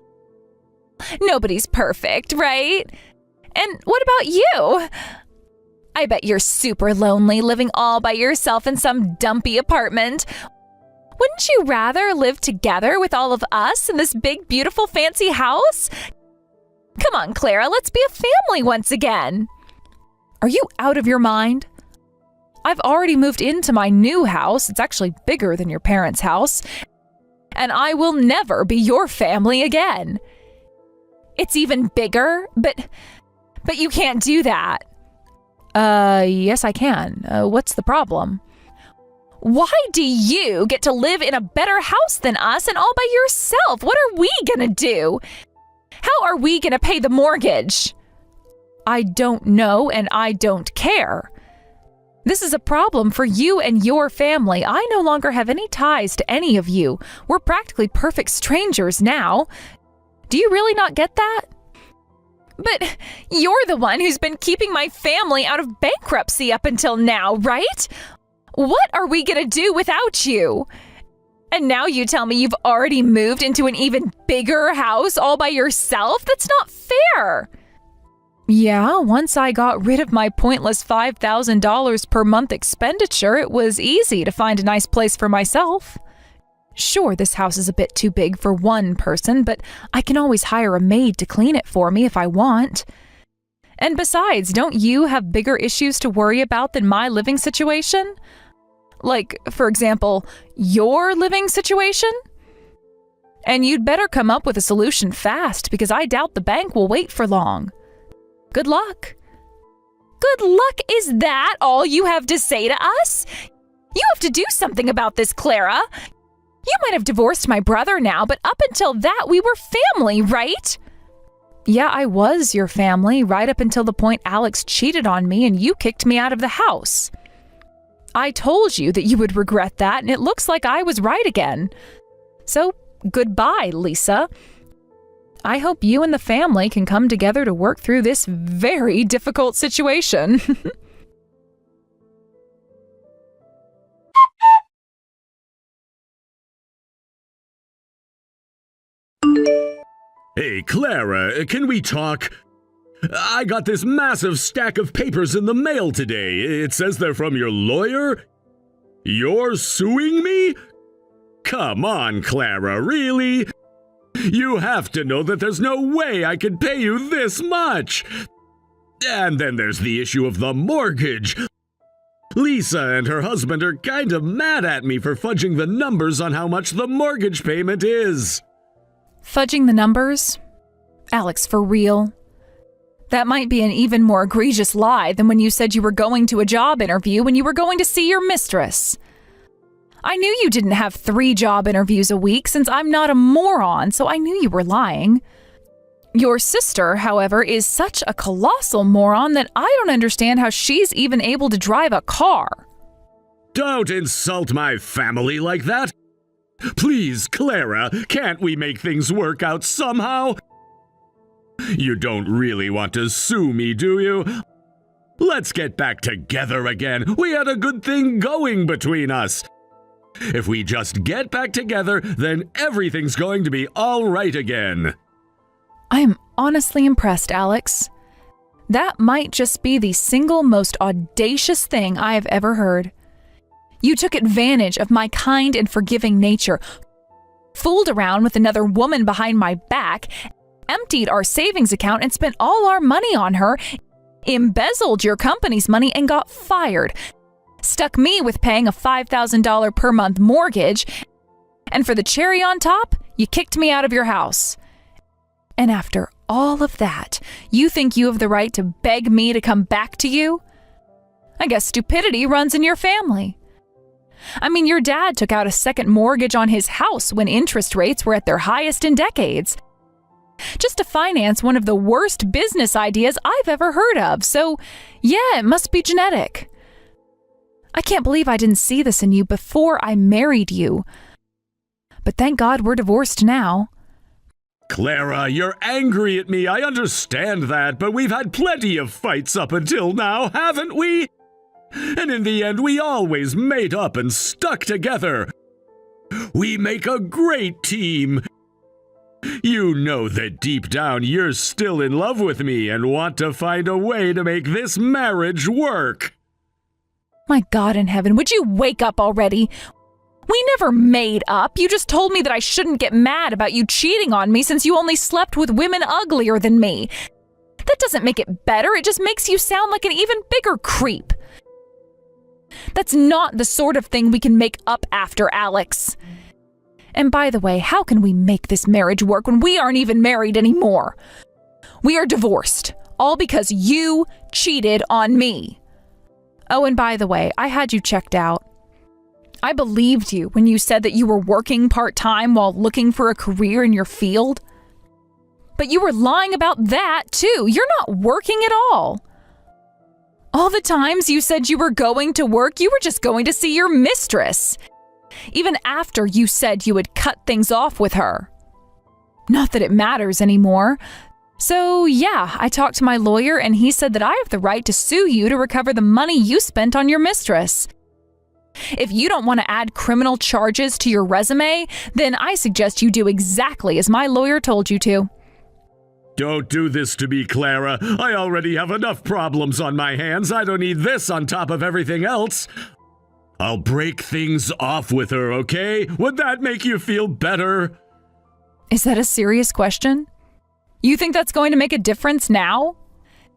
Nobody's perfect, right? And what about you? I bet you're super lonely living all by yourself in some dumpy apartment. Wouldn't you rather live together with all of us in this big, beautiful, fancy house? Come on, Clara, let's be a family once again. Are you out of your mind? I've already moved into my new house. It's actually bigger than your parents' house. And I will never be your family again. It's even bigger, but you can't do that. Yes, I can. What's the problem? Why do you get to live in a better house than us and all by yourself? What are we gonna do? How are we gonna pay the mortgage? I don't know, and I don't care. This is a problem for you and your family. I no longer have any ties to any of you. We're practically perfect strangers now. Do you really not get that? But you're the one who's been keeping my family out of bankruptcy up until now, right? What are we gonna do without you? And now you tell me you've already moved into an even bigger house all by yourself? That's not fair. Yeah, once I got rid of my pointless $5,000 per month expenditure, it was easy to find a nice place for myself. Sure, this house is a bit too big for one person, but I can always hire a maid to clean it for me if I want. And besides, don't you have bigger issues to worry about than my living situation? Like, for example, your living situation? And you'd better come up with a solution fast, because I doubt the bank will wait for long. Good luck. Good luck? Is that all you have to say to us? You have to do something about this, Clara. You might have divorced my brother now, but up until that, we were family, right? Yeah, I was your family right up until the point Alex cheated on me and you kicked me out of the house. I told you that you would regret that, and it looks like I was right again. So, goodbye, Lisa. I hope you and the family can come together to work through this very difficult situation. Hey, Clara, can we talk? I got this massive stack of papers in the mail today. It says they're from your lawyer? You're suing me? Come on, Clara, really? You have to know that there's no way I could pay you this much. And then there's the issue of the mortgage. Lisa and her husband are kind of mad at me for fudging the numbers on how much the mortgage payment is. Fudging the numbers? Alex, for real? That might be an even more egregious lie than when you said you were going to a job interview when you were going to see your mistress. I knew you didn't have 3 job interviews a week since I'm not a moron, so I knew you were lying. Your sister, however, is such a colossal moron that I don't understand how she's even able to drive a car. Don't insult my family like that. Please, Clara, can't we make things work out somehow? You don't really want to sue me, do you? Let's get back together again. We had a good thing going between us. If we just get back together, then everything's going to be all right again. I am honestly impressed, Alex. That might just be the single most audacious thing I have ever heard. You took advantage of my kind and forgiving nature, fooled around with another woman behind my back, emptied our savings account and spent all our money on her, embezzled your company's money and got fired, stuck me with paying a $5,000 per month mortgage, and for the cherry on top, you kicked me out of your house. And after all of that, you think you have the right to beg me to come back to you? I guess stupidity runs in your family. I mean, your dad took out a second mortgage on his house when interest rates were at their highest in decades, just to finance one of the worst business ideas I've ever heard of. So, yeah, it must be genetic. I can't believe I didn't see this in you before I married you. But thank God we're divorced now. Clara, you're angry at me. I understand that, but we've had plenty of fights up until now, haven't we? And in the end, we always made up and stuck together. We make a great team. You know that deep down you're still in love with me and want to find a way to make this marriage work. My God in heaven, would you wake up already? We never made up. You just told me that I shouldn't get mad about you cheating on me since you only slept with women uglier than me. That doesn't make it better. It just makes you sound like an even bigger creep. That's not the sort of thing we can make up after, Alex. And by the way, how can we make this marriage work when we aren't even married anymore? We are divorced, all because you cheated on me. Oh, and by the way, I had you checked out. I believed you when you said that you were working part-time while looking for a career in your field. But you were lying about that, too. You're not working at all. All the times you said you were going to work, you were just going to see your mistress. Even after you said you would cut things off with her. Not that it matters anymore. So, yeah, I talked to my lawyer and he said that I have the right to sue you to recover the money you spent on your mistress. If you don't want to add criminal charges to your resume, then I suggest you do exactly as my lawyer told you to. Don't do this to me, Clara. I already have enough problems on my hands. I don't need this on top of everything else. I'll break things off with her, okay? Would that make you feel better? Is that a serious question? You think that's going to make a difference now?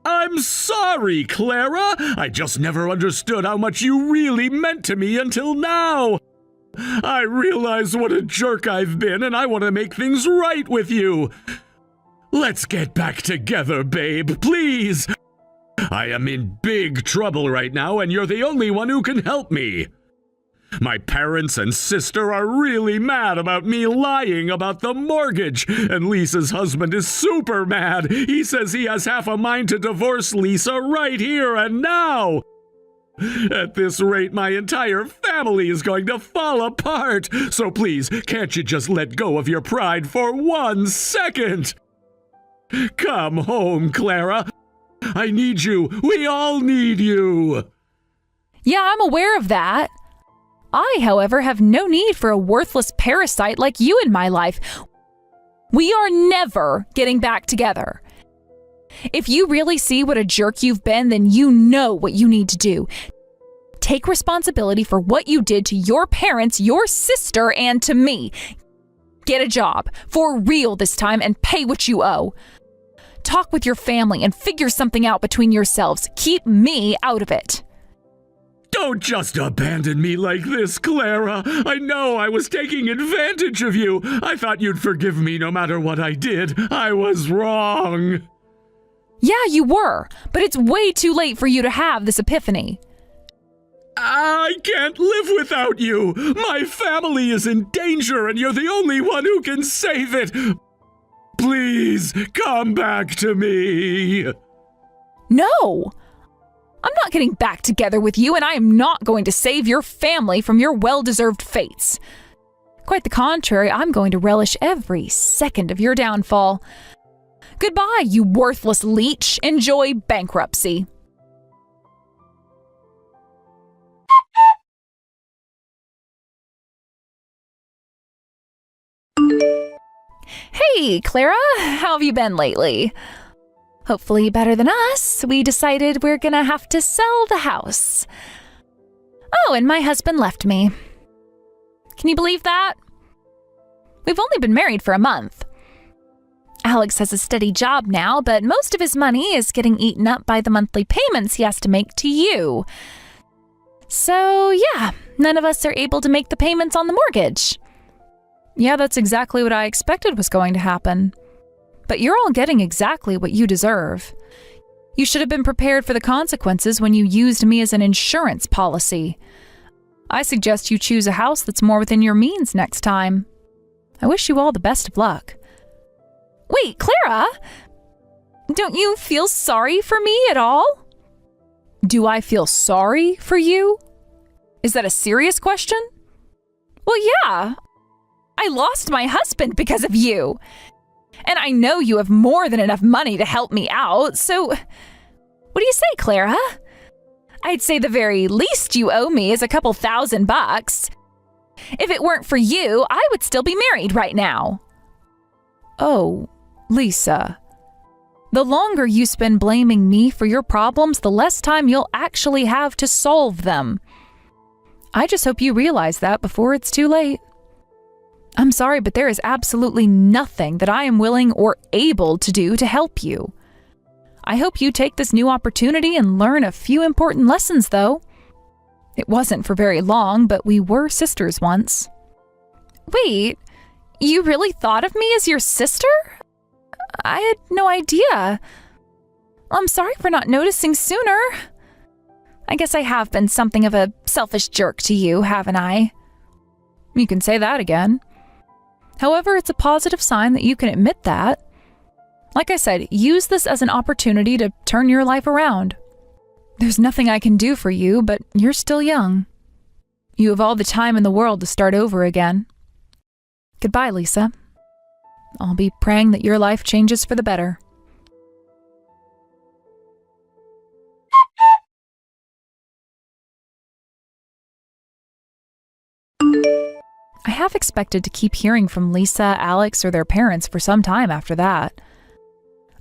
I'm sorry, Clara. I just never understood how much you really meant to me until now. I realize what a jerk I've been, and I want to make things right with you. Let's get back together, babe, please. I am in big trouble right now, and you're the only one who can help me. My parents and sister are really mad about me lying about the mortgage, and Lisa's husband is super mad. He says he has half a mind to divorce Lisa right here and now. At this rate, my entire family is going to fall apart. So please, can't you just let go of your pride for 1 second? Come home, Clara. I need you. We all need you. Yeah, I'm aware of that. I, however, have no need for a worthless parasite like you in my life. We are never getting back together. If you really see what a jerk you've been, then you know what you need to do. Take responsibility for what you did to your parents, your sister, and to me. Get a job, for real this time, and pay what you owe. Talk with your family and figure something out between yourselves. Keep me out of it. Don't just abandon me like this, Clara. I know I was taking advantage of you. I thought you'd forgive me no matter what I did. I was wrong. Yeah, you were, but it's way too late for you to have this epiphany. I can't live without you. My family is in danger and you're the only one who can save it. Please, come back to me. No! I'm not getting back together with you, and I am not going to save your family from your well-deserved fates. Quite the contrary, I'm going to relish every second of your downfall. Goodbye, you worthless leech. Enjoy bankruptcy. Hey, Clara, how have you been lately? Hopefully better than us. We decided we're gonna have to sell the house. Oh, and my husband left me. Can you believe that? We've only been married for a month. Alex has a steady job now, but most of his money is getting eaten up by the monthly payments he has to make to you. So, yeah, none of us are able to make the payments on the mortgage. Yeah, that's exactly what I expected was going to happen. But you're all getting exactly what you deserve. You should have been prepared for the consequences when you used me as an insurance policy. I suggest you choose a house that's more within your means next time. I wish you all the best of luck. Wait, Clara! Don't you feel sorry for me at all? Do I feel sorry for you? Is that a serious question? Well, yeah. I lost my husband because of you. And I know you have more than enough money to help me out, so what do you say, Clara? I'd say the very least you owe me is a couple $1,000. If it weren't for you, I would still be married right now. Oh, Lisa. The longer you spend blaming me for your problems, the less time you'll actually have to solve them. I just hope you realize that before it's too late. I'm sorry, but there is absolutely nothing that I am willing or able to do to help you. I hope you take this new opportunity and learn a few important lessons, though. It wasn't for very long, but we were sisters once. Wait, you really thought of me as your sister? I had no idea. I'm sorry for not noticing sooner. I guess I have been something of a selfish jerk to you, haven't I? You can say that again. However, it's a positive sign that you can admit that. Like I said, use this as an opportunity to turn your life around. There's nothing I can do for you, but you're still young. You have all the time in the world to start over again. Goodbye, Lisa. I'll be praying that your life changes for the better. I have expected to keep hearing from Lisa, Alex, or their parents for some time after that.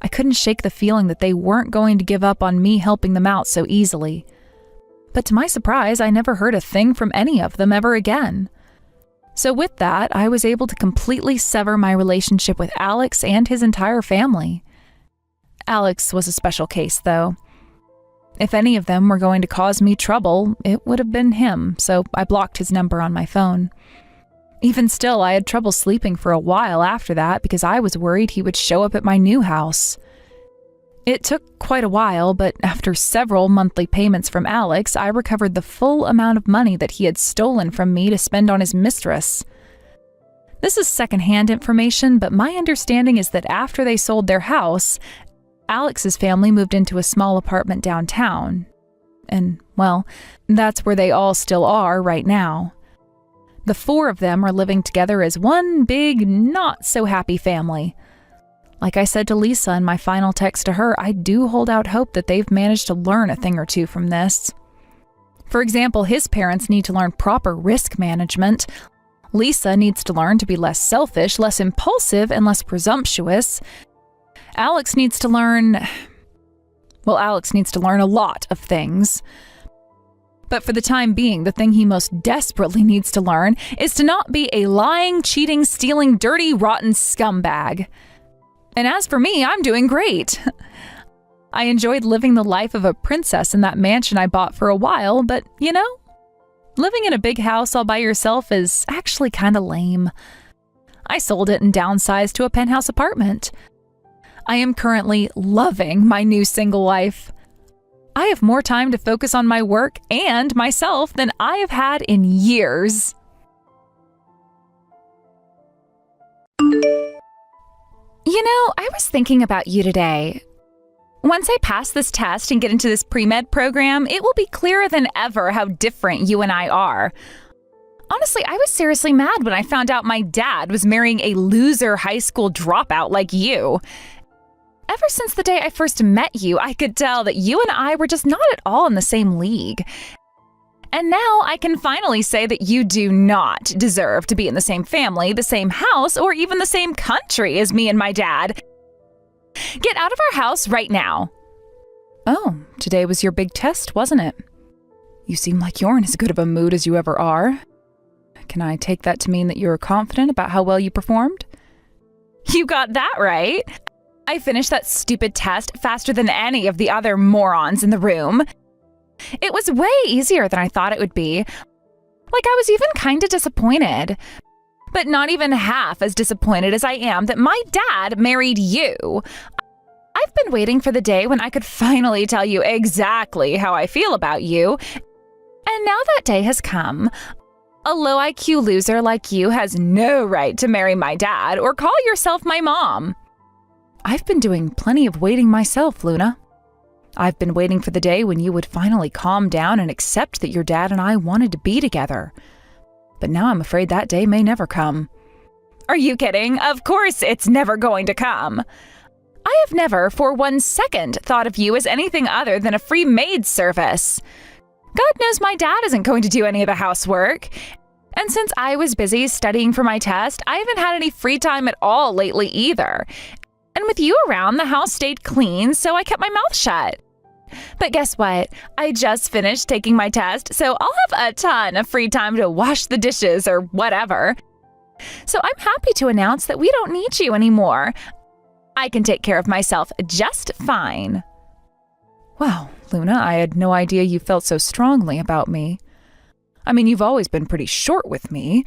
I couldn't shake the feeling that they weren't going to give up on me helping them out so easily. But to my surprise, I never heard a thing from any of them ever again. So with that, I was able to completely sever my relationship with Alex and his entire family. Alex was a special case, though. If any of them were going to cause me trouble, it would have been him, so I blocked his number on my phone. Even still, I had trouble sleeping for a while after that because I was worried he would show up at my new house. It took quite a while, but after several monthly payments from Alex, I recovered the full amount of money that he had stolen from me to spend on his mistress. This is secondhand information, but my understanding is that after they sold their house, Alex's family moved into a small apartment downtown. And, well, that's where they all still are right now. The four of them are living together as one big, not-so-happy family. Like I said to Lisa in my final text to her, I do hold out hope that they've managed to learn a thing or two from this. For example, his parents need to learn proper risk management. Lisa needs to learn to be less selfish, less impulsive, and less presumptuous. Alex needs to learn a lot of things. But for the time being, the thing he most desperately needs to learn is to not be a lying, cheating, stealing, dirty, rotten scumbag. And as for me, I'm doing great. I enjoyed living the life of a princess in that mansion I bought for a while, but, living in a big house all by yourself is actually kind of lame. I sold it and downsized to a penthouse apartment. I am currently loving my new single life. I have more time to focus on my work and myself than I have had in years. I was thinking about you today. Once I pass this test and get into this pre-med program, it will be clearer than ever how different you and I are. Honestly, I was seriously mad when I found out my dad was marrying a loser high school dropout like you. Ever since the day I first met you, I could tell that you and I were just not at all in the same league. And now I can finally say that you do not deserve to be in the same family, the same house, or even the same country as me and my dad. Get out of our house right now. Oh, today was your big test, wasn't it? You seem like you're in as good of a mood as you ever are. Can I take that to mean that you're confident about how well you performed? You got that right. I finished that stupid test faster than any of the other morons in the room. It was way easier than I thought it would be. I was even kind of disappointed. But not even half as disappointed as I am that my dad married you. I've been waiting for the day when I could finally tell you exactly how I feel about you. And now that day has come. A low IQ loser like you has no right to marry my dad or call yourself my mom. I've been doing plenty of waiting myself, Luna. I've been waiting for the day when you would finally calm down and accept that your dad and I wanted to be together. But now I'm afraid that day may never come. Are you kidding? Of course it's never going to come. I have never for 1 second thought of you as anything other than a free maid service. God knows my dad isn't going to do any of the housework. And since I was busy studying for my test, I haven't had any free time at all lately either. And with you around, the house stayed clean, so I kept my mouth shut. But guess what? I just finished taking my test, so I'll have a ton of free time to wash the dishes or whatever. So I'm happy to announce that we don't need you anymore. I can take care of myself just fine. Wow, Luna, I had no idea you felt so strongly about me. I mean, you've always been pretty short with me,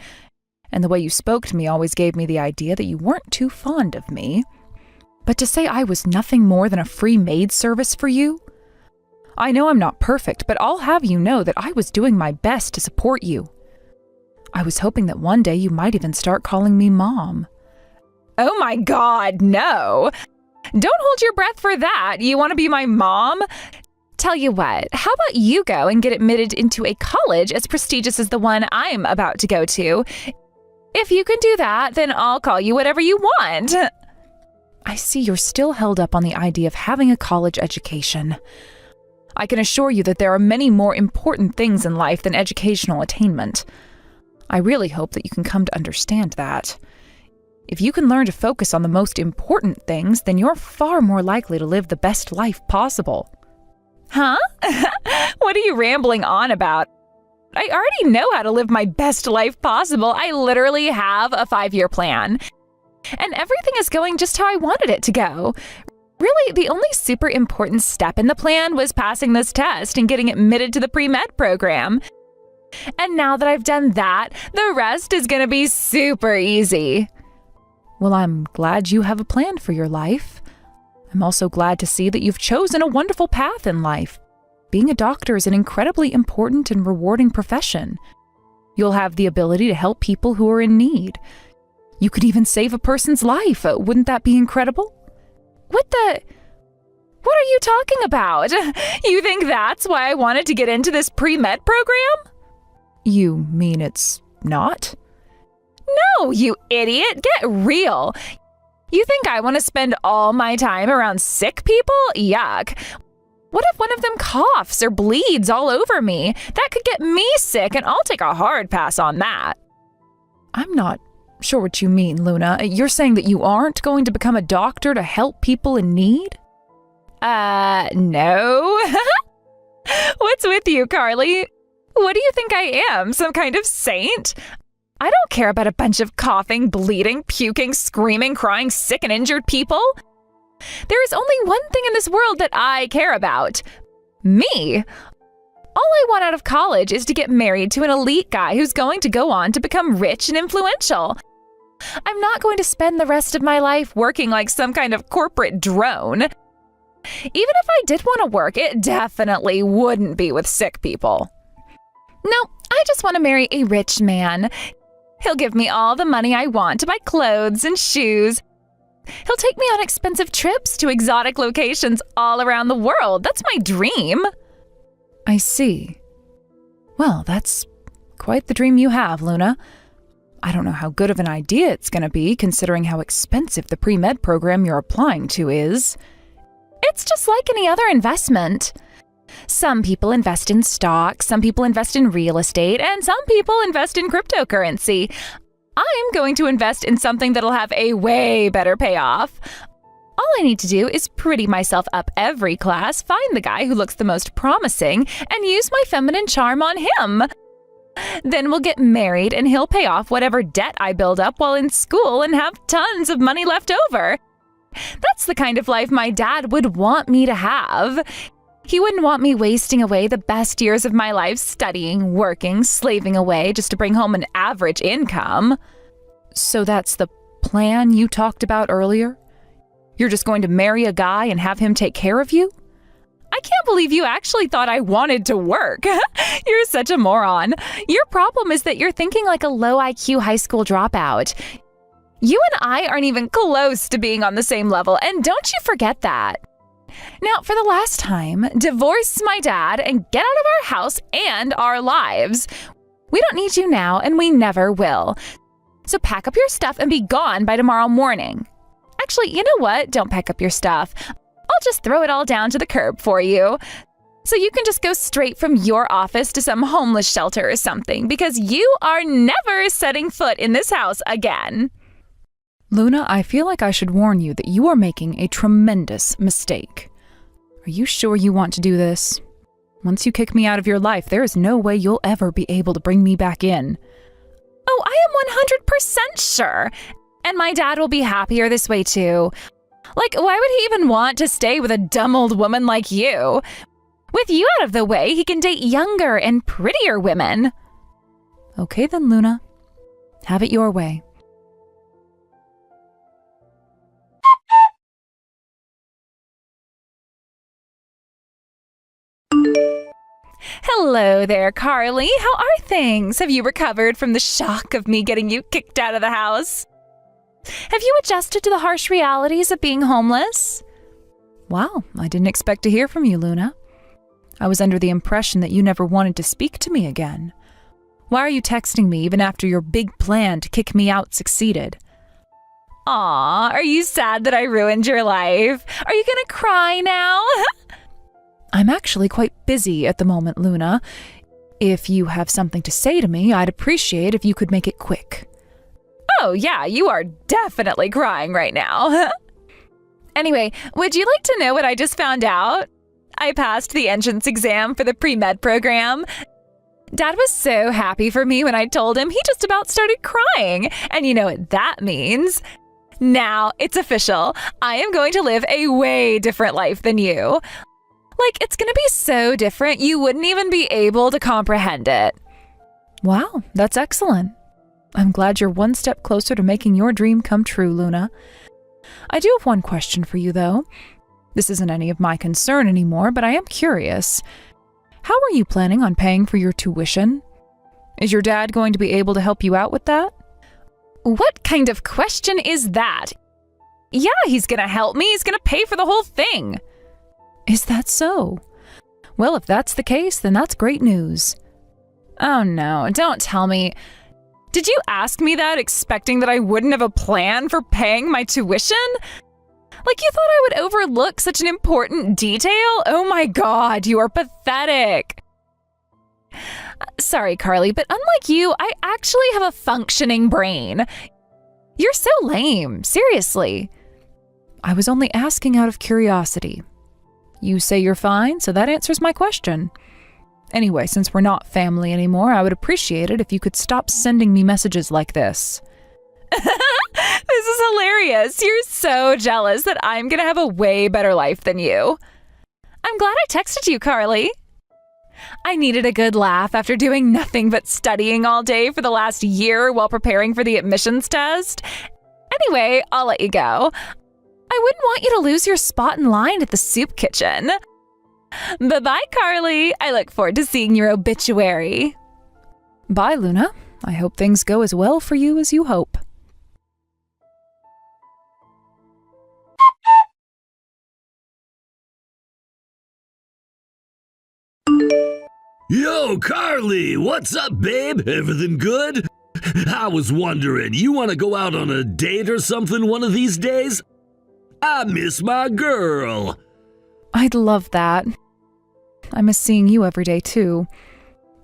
and the way you spoke to me always gave me the idea that you weren't too fond of me. But to say I was nothing more than a free maid service for you? I know I'm not perfect, but I'll have you know that I was doing my best to support you. I was hoping that one day you might even start calling me Mom. Oh my God, no! Don't hold your breath for that. You want to be my mom? Tell you what, how about you go and get admitted into a college as prestigious as the one I'm about to go to? If you can do that, then I'll call you whatever you want. I see you're still held up on the idea of having a college education. I can assure you that there are many more important things in life than educational attainment. I really hope that you can come to understand that. If you can learn to focus on the most important things, then you're far more likely to live the best life possible. Huh? What are you rambling on about? I already know how to live my best life possible. I literally have a 5-year plan. And everything is going just how I wanted it to go. Really, the only super important step in the plan was passing this test and getting admitted to the pre-med program. And now that I've done that, the rest is going to be super easy. Well, I'm glad you have a plan for your life. I'm also glad to see that you've chosen a wonderful path in life. Being a doctor is an incredibly important and rewarding profession. You'll have the ability to help people who are in need. You could even save a person's life. Wouldn't that be incredible? What are you talking about? You think that's why I wanted to get into this pre-med program? You mean it's not? No, you idiot. Get real. You think I want to spend all my time around sick people? Yuck. What if one of them coughs or bleeds all over me? That could get me sick, and I'll take a hard pass on that. I'm not sure what you mean, Luna. You're saying that you aren't going to become a doctor to help people in need? No. What's with you, Carly? What do you think I am, some kind of saint? I don't care about a bunch of coughing, bleeding, puking, screaming, crying, sick and injured people. There is only one thing in this world that I care about. Me. All I want out of college is to get married to an elite guy who's going to go on to become rich and influential. I'm not going to spend the rest of my life working like some kind of corporate drone. Even if I did want to work, it definitely wouldn't be with sick people. No, I just want to marry a rich man. He'll give me all the money I want to buy clothes and shoes. He'll take me on expensive trips to exotic locations all around the world. That's my dream. I see. Well, that's quite the dream you have, Luna. I don't know how good of an idea it's going to be, considering how expensive the pre-med program you're applying to is. It's just like any other investment. Some people invest in stocks, some people invest in real estate, and some people invest in cryptocurrency. I'm going to invest in something that'll have a way better payoff. All I need to do is pretty myself up every class, find the guy who looks the most promising, and use my feminine charm on him. Then we'll get married and he'll pay off whatever debt I build up while in school and have tons of money left over. That's the kind of life my dad would want me to have. He wouldn't want me wasting away the best years of my life studying, working, slaving away just to bring home an average income. So that's the plan you talked about earlier? You're just going to marry a guy and have him take care of you? I can't believe you actually thought I wanted to work. You're such a moron. Your problem is that you're thinking like a low IQ high school dropout. You and I aren't even close to being on the same level, and don't you forget that. Now, for the last time, divorce my dad and get out of our house and our lives. We don't need you now, and we never will. So pack up your stuff and be gone by tomorrow morning. Actually, you know what? Don't pack up your stuff. I'll just throw it all down to the curb for you. So you can just go straight from your office to some homeless shelter or something, because you are never setting foot in this house again. Luna, I feel like I should warn you that you are making a tremendous mistake. Are you sure you want to do this? Once you kick me out of your life, there is no way you'll ever be able to bring me back in. Oh, I am 100% sure. And my dad will be happier this way too. Like, why would he even want to stay with a dumb old woman like you? With you out of the way, he can date younger and prettier women. Okay then, Luna. Have it your way. Hello there, Carly. How are things? Have you recovered from the shock of me getting you kicked out of the house? Have you adjusted to the harsh realities of being homeless? Wow, I didn't expect to hear from you, Luna. I was under the impression that you never wanted to speak to me again. Why are you texting me even after your big plan to kick me out succeeded? Aw, are you sad that I ruined your life? Are you gonna cry now? I'm actually quite busy at the moment, Luna. If you have something to say to me, I'd appreciate if you could make it quick. Oh yeah, you are definitely crying right now. Anyway, would you like to know what I just found out? I passed the entrance exam for the pre-med program. Dad was so happy for me when I told him. He just about started crying. And you know what that means? Now it's official. I am going to live a way different life than you. Like, it's gonna be so different, you wouldn't even be able to comprehend it. Wow, that's excellent. I'm glad you're one step closer to making your dream come true, Luna. I do have one question for you, though. This isn't any of my concern anymore, but I am curious. How are you planning on paying for your tuition? Is your dad going to be able to help you out with that? What kind of question is that? Yeah, he's gonna help me. He's gonna pay for the whole thing. Is that so? Well, if that's the case, then that's great news. Oh no, don't tell me. Did you ask me that expecting that I wouldn't have a plan for paying my tuition? Like you thought I would overlook such an important detail? Oh my God, you are pathetic. Sorry, Carly, but unlike you, I actually have a functioning brain. You're so lame, seriously. I was only asking out of curiosity. You say you're fine, so that answers my question. Anyway, since we're not family anymore, I would appreciate it if you could stop sending me messages like this. This is hilarious. You're so jealous that I'm gonna have a way better life than you. I'm glad I texted you, Carly. I needed a good laugh after doing nothing but studying all day for the last year while preparing for the admissions test. Anyway, I'll let you go. I wouldn't want you to lose your spot in line at the soup kitchen. Bye-bye, Carly. I look forward to seeing your obituary. Bye, Luna. I hope things go as well for you as you hope. Yo, Carly, what's up, babe? Everything good? I was wondering, you want to go out on a date or something one of these days? I miss my girl. I'd love that. I miss seeing you every day, too.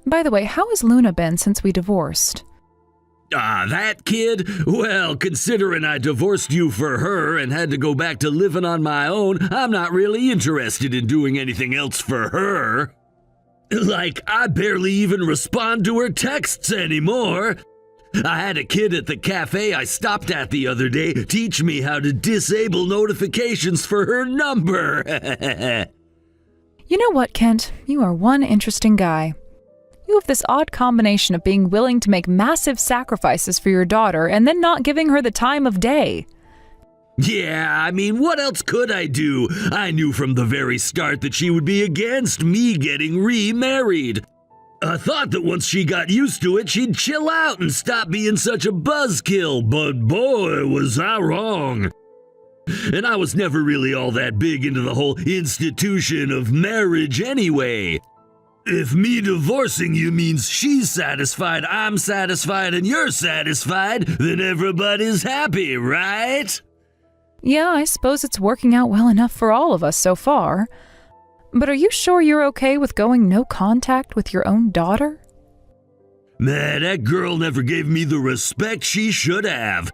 By the way, how has Luna been since we divorced? That kid? Well, considering I divorced you for her and had to go back to living on my own, I'm not really interested in doing anything else for her. Like, I barely even respond to her texts anymore. I had a kid at the cafe I stopped at the other day teach me how to disable notifications for her number. You know what, Kent? You are one interesting guy. You have this odd combination of being willing to make massive sacrifices for your daughter and then not giving her the time of day. Yeah, I mean, what else could I do? I knew from the very start that she would be against me getting remarried. I thought that once she got used to it, she'd chill out and stop being such a buzzkill, but boy, was I wrong. And I was never really all that big into the whole institution of marriage anyway. If me divorcing you means she's satisfied, I'm satisfied, and you're satisfied, then everybody's happy, right? Yeah, I suppose it's working out well enough for all of us so far. But are you sure you're okay with going no contact with your own daughter? Man, that girl never gave me the respect she should have.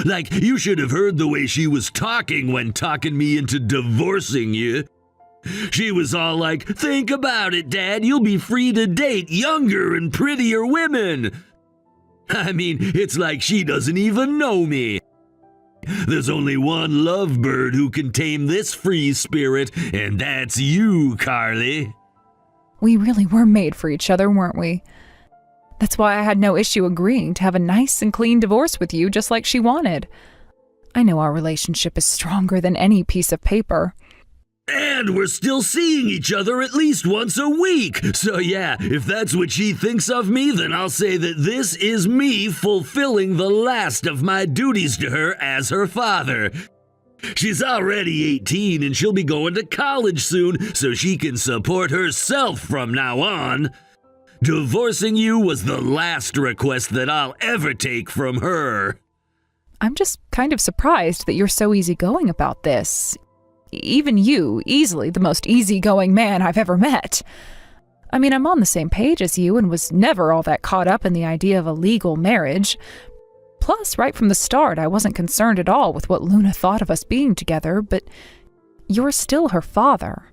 Like, you should have heard the way she was talking when talking me into divorcing you. She was all like, think about it, Dad, you'll be free to date younger and prettier women. I mean, it's like she doesn't even know me. There's only one lovebird who can tame this free spirit, and that's you, Carly. We really were made for each other, weren't we? That's why I had no issue agreeing to have a nice and clean divorce with you just like she wanted. I know our relationship is stronger than any piece of paper. And we're still seeing each other at least once a week. So yeah, if that's what she thinks of me, then I'll say that this is me fulfilling the last of my duties to her as her father. She's already 18 and she'll be going to college soon, so she can support herself from now on. Divorcing you was the last request that I'll ever take from her. I'm just kind of surprised that you're so easygoing about this. Even you, easily the most easygoing man I've ever met. I mean, I'm on the same page as you and was never all that caught up in the idea of a legal marriage. Plus, right from the start, I wasn't concerned at all with what Luna thought of us being together, but you're still her father.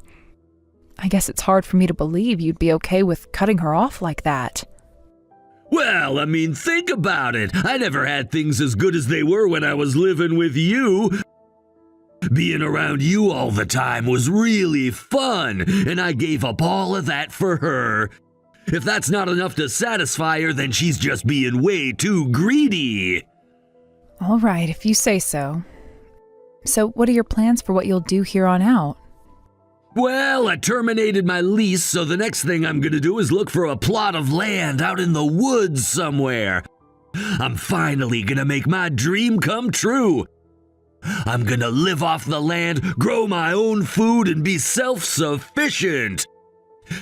I guess it's hard for me to believe you'd be okay with cutting her off like that. Well, I mean, think about it. I never had things as good as they were when I was living with you. Being around you all the time was really fun, and I gave up all of that for her. If that's not enough to satisfy her, then she's just being way too greedy. All right, if you say so. So, what are your plans for what you'll do here on out? Well, I terminated my lease, so the next thing I'm gonna do is look for a plot of land out in the woods somewhere. I'm finally gonna make my dream come true. I'm gonna live off the land, grow my own food, and be self-sufficient.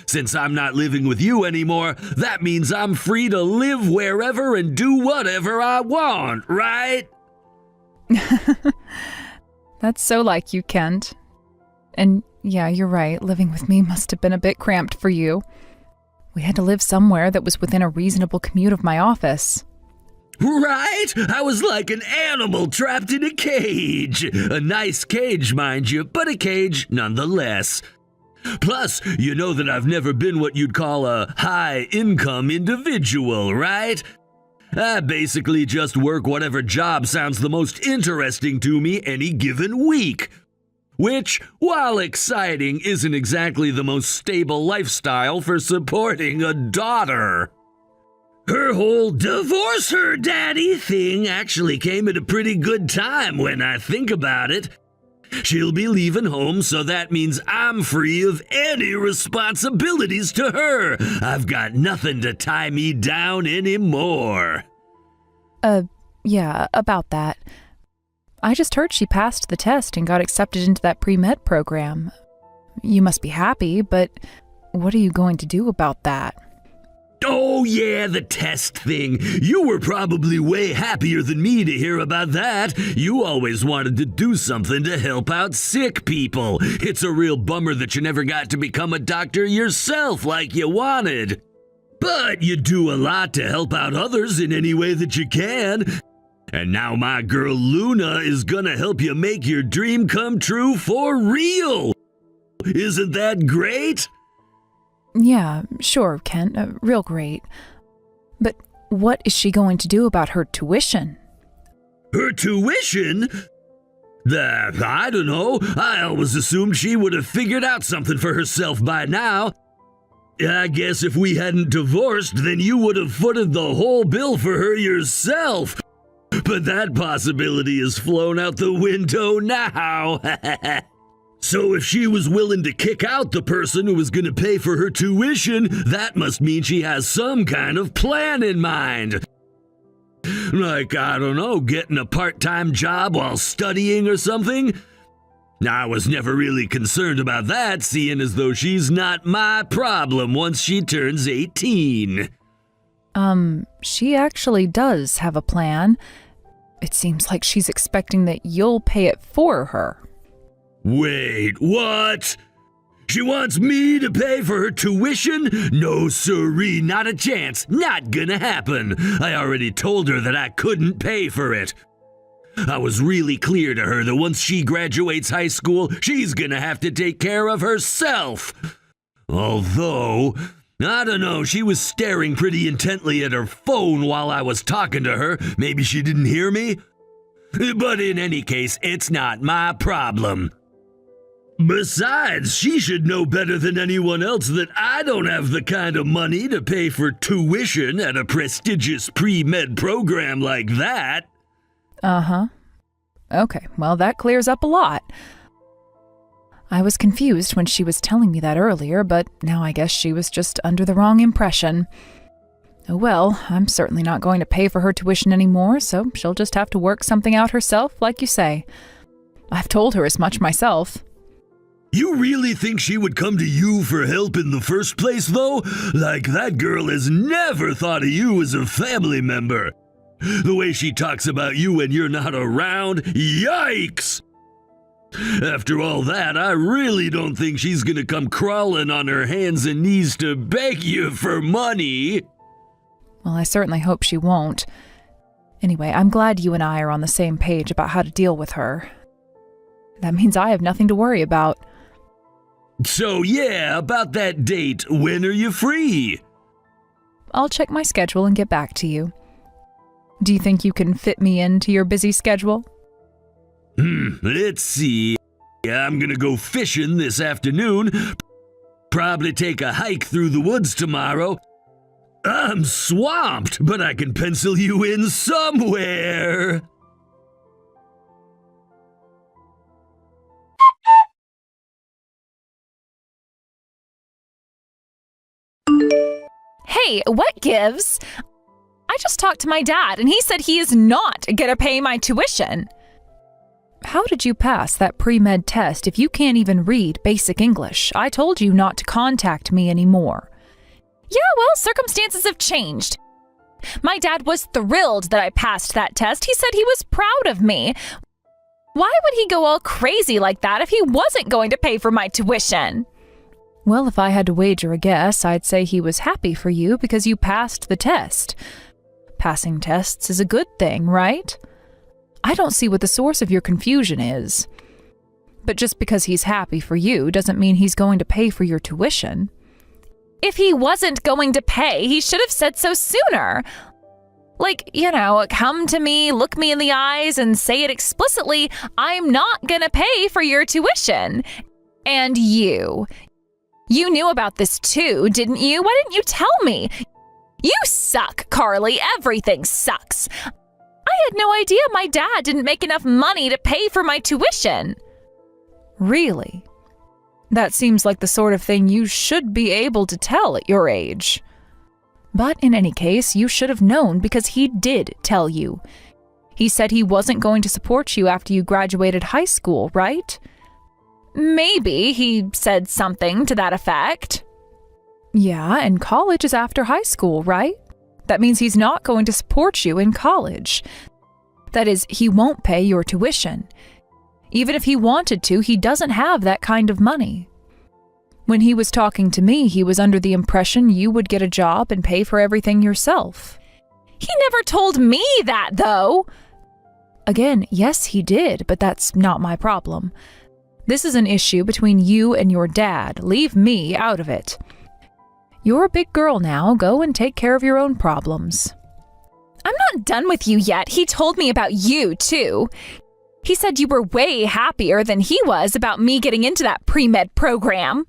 Since I'm not living with you anymore, that means I'm free to live wherever and do whatever I want, right? That's so like you, Kent. And yeah, you're right, living with me must have been a bit cramped for you. We had to live somewhere that was within a reasonable commute of my office. Right? I was like an animal trapped in a cage. A nice cage, mind you, but a cage nonetheless. Plus, you know that I've never been what you'd call a high-income individual, right? I basically just work whatever job sounds the most interesting to me any given week. Which, while exciting, isn't exactly the most stable lifestyle for supporting a daughter. Her whole divorce her daddy thing actually came at a pretty good time when I think about it. She'll be leaving home, so that means I'm free of any responsibilities to her. I've got nothing to tie me down anymore. Yeah, about that. I just heard she passed the test and got accepted into that pre-med program. You must be happy, but what are you going to do about that? Oh yeah, the test thing. You were probably way happier than me to hear about that. You always wanted to do something to help out sick people. It's a real bummer that you never got to become a doctor yourself like you wanted. But you do a lot to help out others in any way that you can. And now my girl Luna is gonna help you make your dream come true for real. Isn't that great? Yeah, sure, Kent, real great. But what is she going to do about her tuition? Her tuition? I don't know. I always assumed she would have figured out something for herself by now. I guess if we hadn't divorced, then you would have footed the whole bill for her yourself. But that possibility has flown out the window now. So if she was willing to kick out the person who was going to pay for her tuition, that must mean she has some kind of plan in mind. Like, I don't know, getting a part-time job while studying or something? I was never really concerned about that, seeing as though she's not my problem once she turns 18. She actually does have a plan. It seems like she's expecting that you'll pay it for her. Wait, what? She wants me to pay for her tuition? No siree, not a chance. Not gonna happen. I already told her that I couldn't pay for it. I was really clear to her that once she graduates high school, she's gonna have to take care of herself. Although, I don't know, she was staring pretty intently at her phone while I was talking to her. Maybe she didn't hear me? But in any case, it's not my problem. Besides, she should know better than anyone else that I don't have the kind of money to pay for tuition at a prestigious pre-med program like that. Uh-huh. Okay, well, that clears up a lot. I was confused when she was telling me that earlier, but now I guess she was just under the wrong impression. Oh well, I'm certainly not going to pay for her tuition anymore, so she'll just have to work something out herself, like you say. I've told her as much myself. You really think she would come to you for help in the first place, though? Like, that girl has never thought of you as a family member. The way she talks about you when you're not around, yikes! After all that, I really don't think she's gonna come crawling on her hands and knees to beg you for money. Well, I certainly hope she won't. Anyway, I'm glad you and I are on the same page about how to deal with her. That means I have nothing to worry about. So yeah, about that date, when are you free? I'll check my schedule and get back to you. Do you think you can fit me into your busy schedule? Let's see. I'm gonna go fishing this afternoon. Probably take a hike through the woods tomorrow. I'm swamped, but I can pencil you in somewhere. Hey, what gives? I just talked to my dad, and he said he is not gonna pay my tuition. How did you pass that pre-med test if you can't even read basic English? I told you not to contact me anymore. Yeah, well, circumstances have changed. My dad was thrilled that I passed that test. He said he was proud of me. Why would he go all crazy like that if he wasn't going to pay for my tuition? Well, if I had to wager a guess, I'd say he was happy for you because you passed the test. Passing tests is a good thing, right? I don't see what the source of your confusion is. But just because he's happy for you doesn't mean he's going to pay for your tuition. If he wasn't going to pay, he should have said so sooner. Like, come to me, look me in the eyes, and say it explicitly, I'm not gonna pay for your tuition. And you knew about this too, didn't you? Why didn't you tell me? You suck, Carly. Everything sucks. I had no idea my dad didn't make enough money to pay for my tuition. Really? That seems like the sort of thing you should be able to tell at your age. But in any case, you should have known because he did tell you. He said he wasn't going to support you after you graduated high school, right? Maybe he said something to that effect. Yeah, and college is after high school, right? That means he's not going to support you in college. That is, he won't pay your tuition. Even if he wanted to, he doesn't have that kind of money. When he was talking to me, he was under the impression you would get a job and pay for everything yourself. He never told me that, though. Again, yes, he did, but that's not my problem. This is an issue between you and your dad. Leave me out of it. You're a big girl now. Go and take care of your own problems. I'm not done with you yet. He told me about you, too. He said you were way happier than he was about me getting into that pre-med program.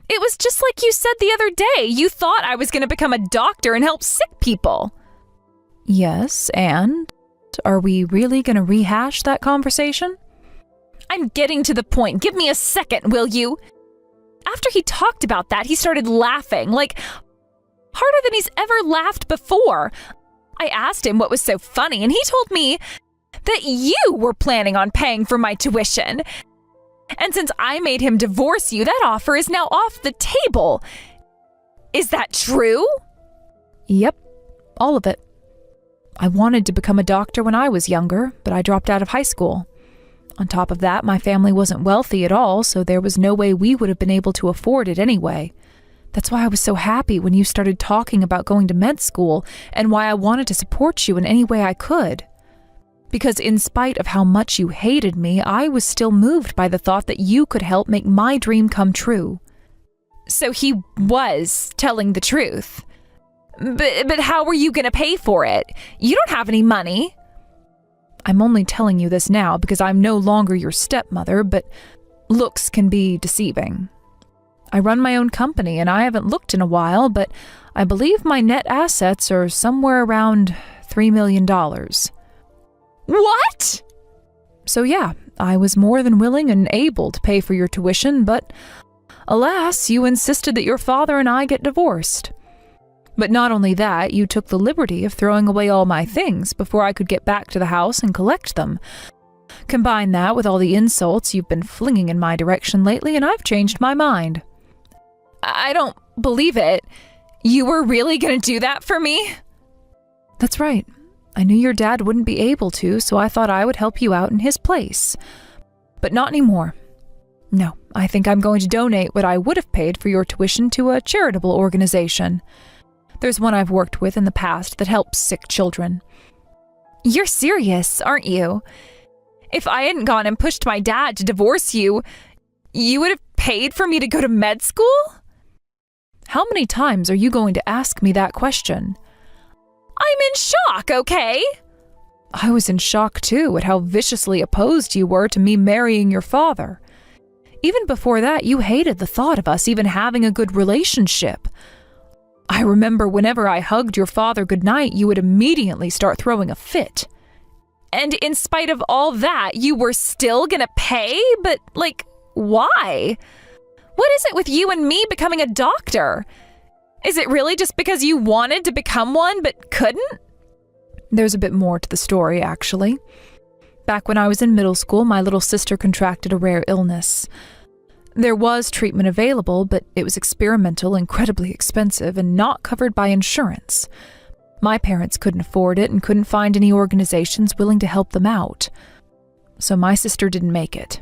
It was just like you said the other day. You thought I was going to become a doctor and help sick people. Yes, and? Are we really going to rehash that conversation? I'm getting to the point. Give me a second, will you? After he talked about that, he started laughing, like harder than he's ever laughed before. I asked him what was so funny, and he told me that you were planning on paying for my tuition. And since I made him divorce you, that offer is now off the table. Is that true? Yep, all of it. I wanted to become a doctor when I was younger, but I dropped out of high school. On top of that, my family wasn't wealthy at all, so there was no way we would have been able to afford it anyway. That's why I was so happy when you started talking about going to med school and why I wanted to support you in any way I could. Because in spite of how much you hated me, I was still moved by the thought that you could help make my dream come true. So he was telling the truth. But how were you going to pay for it? You don't have any money. I'm only telling you this now because I'm no longer your stepmother, but looks can be deceiving. I run my own company and I haven't looked in a while, but I believe my net assets are somewhere around $3 million. What? So yeah, I was more than willing and able to pay for your tuition, but alas, you insisted that your father and I get divorced. But not only that, you took the liberty of throwing away all my things before I could get back to the house and collect them. Combine that with all the insults you've been flinging in my direction lately, and I've changed my mind. I don't believe it. You were really going to do that for me? That's right. I knew your dad wouldn't be able to, so I thought I would help you out in his place. But not anymore. No, I think I'm going to donate what I would have paid for your tuition to a charitable organization. There's one I've worked with in the past that helps sick children. You're serious, aren't you? If I hadn't gone and pushed my dad to divorce you, you would have paid for me to go to med school? How many times are you going to ask me that question? I'm in shock, okay? I was in shock too at how viciously opposed you were to me marrying your father. Even before that, you hated the thought of us even having a good relationship. I remember whenever I hugged your father goodnight, you would immediately start throwing a fit. And in spite of all that, you were still gonna pay? But, why? What is it with you and me becoming a doctor? Is it really just because you wanted to become one but couldn't? There's a bit more to the story, actually. Back when I was in middle school, my little sister contracted a rare illness. There was treatment available, but it was experimental, incredibly expensive, and not covered by insurance. My parents couldn't afford it and couldn't find any organizations willing to help them out. So my sister didn't make it.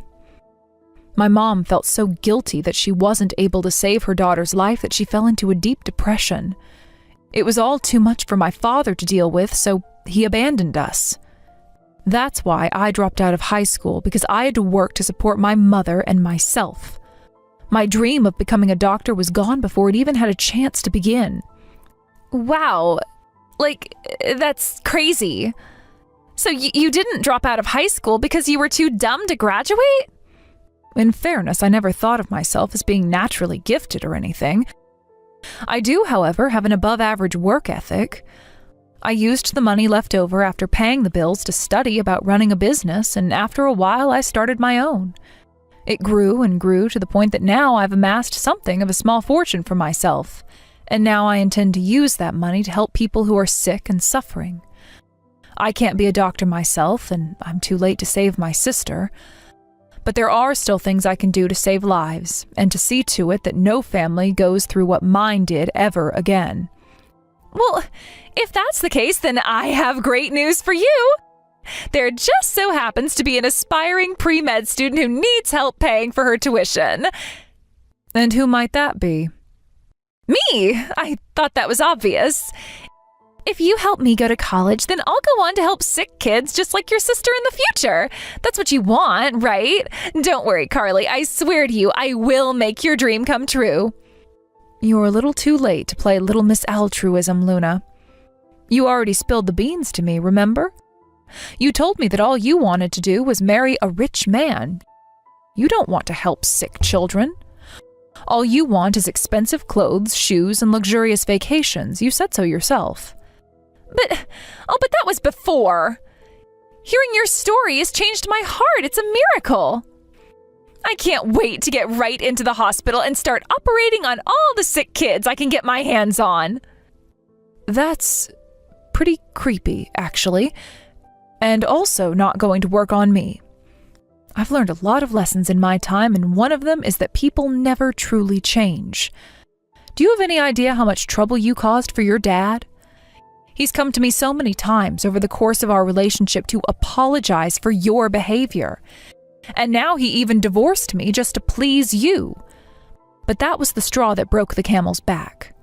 My mom felt so guilty that she wasn't able to save her daughter's life that she fell into a deep depression. It was all too much for my father to deal with, so he abandoned us. That's why I dropped out of high school, because I had to work to support my mother and myself. My dream of becoming a doctor was gone before it even had a chance to begin. Wow. That's crazy. So you didn't drop out of high school because you were too dumb to graduate? In fairness, I never thought of myself as being naturally gifted or anything. I do, however, have an above-average work ethic. I used the money left over after paying the bills to study about running a business, and after a while I started my own. It grew and grew to the point that now I've amassed something of a small fortune for myself, and now I intend to use that money to help people who are sick and suffering. I can't be a doctor myself, and I'm too late to save my sister. But there are still things I can do to save lives, and to see to it that no family goes through what mine did ever again. Well, if that's the case, then I have great news for you. There just so happens to be an aspiring pre-med student who needs help paying for her tuition. And who might that be? Me! I thought that was obvious. If you help me go to college, then I'll go on to help sick kids just like your sister in the future. That's what you want, right? Don't worry, Carly. I swear to you, I will make your dream come true. You're a little too late to play Little Miss Altruism, Luna. You already spilled the beans to me, remember? You told me that all you wanted to do was marry a rich man. You don't want to help sick children. All you want is expensive clothes, shoes, and luxurious vacations. You said so yourself. But that was before. Hearing your story has changed my heart. It's a miracle. I can't wait to get right into the hospital and start operating on all the sick kids I can get my hands on. That's pretty creepy, actually, and also not going to work on me. I've learned a lot of lessons in my time, and one of them is that people never truly change. Do you have any idea how much trouble you caused for your dad? He's come to me so many times over the course of our relationship to apologize for your behavior. And now he even divorced me just to please you. But that was the straw that broke the camel's back.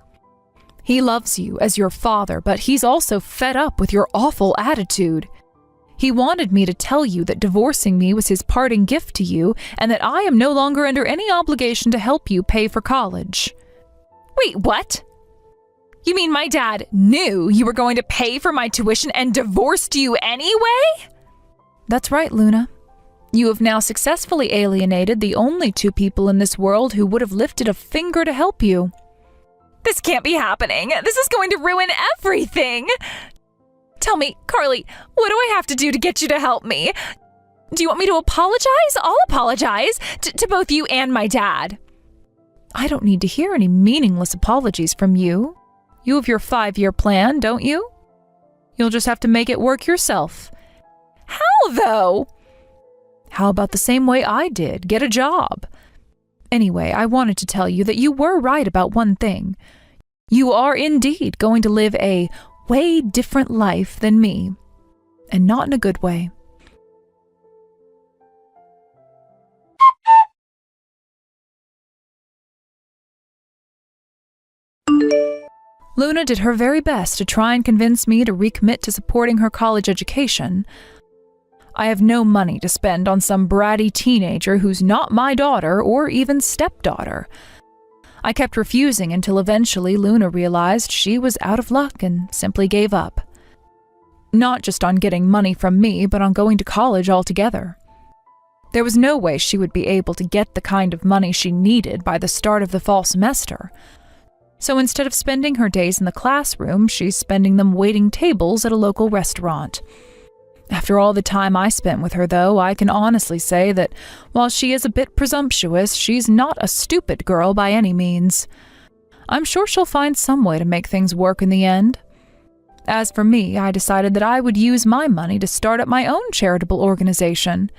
He loves you as your father, but he's also fed up with your awful attitude. He wanted me to tell you that divorcing me was his parting gift to you, and that I am no longer under any obligation to help you pay for college. Wait, what? You mean my dad knew you were going to pay for my tuition and divorced you anyway? That's right, Luna. You have now successfully alienated the only two people in this world who would have lifted a finger to help you. This can't be happening. This is going to ruin everything. Tell me, Carly, what do I have to do to get you to help me? Do you want me to apologize? I'll apologize to both you and my dad. I don't need to hear any meaningless apologies from you. You have your 5-year plan, don't you? You'll just have to make it work yourself. How, though? How about the same way I did? Get a job. Anyway, I wanted to tell you that you were right about one thing. You are indeed going to live a way different life than me, and not in a good way. Luna did her very best to try and convince me to recommit to supporting her college education. I have no money to spend on some bratty teenager who's not my daughter or even stepdaughter. I kept refusing until eventually Luna realized she was out of luck and simply gave up. Not just on getting money from me, but on going to college altogether. There was no way she would be able to get the kind of money she needed by the start of the fall semester. So instead of spending her days in the classroom, she's spending them waiting tables at a local restaurant. After all the time I spent with her, though, I can honestly say that while she is a bit presumptuous, she's not a stupid girl by any means. I'm sure she'll find some way to make things work in the end. As for me, I decided that I would use my money to start up my own charitable organization.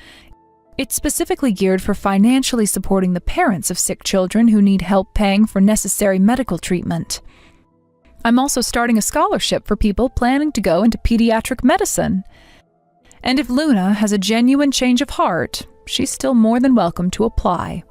It's specifically geared for financially supporting the parents of sick children who need help paying for necessary medical treatment. I'm also starting a scholarship for people planning to go into pediatric medicine. And if Luna has a genuine change of heart, she's still more than welcome to apply.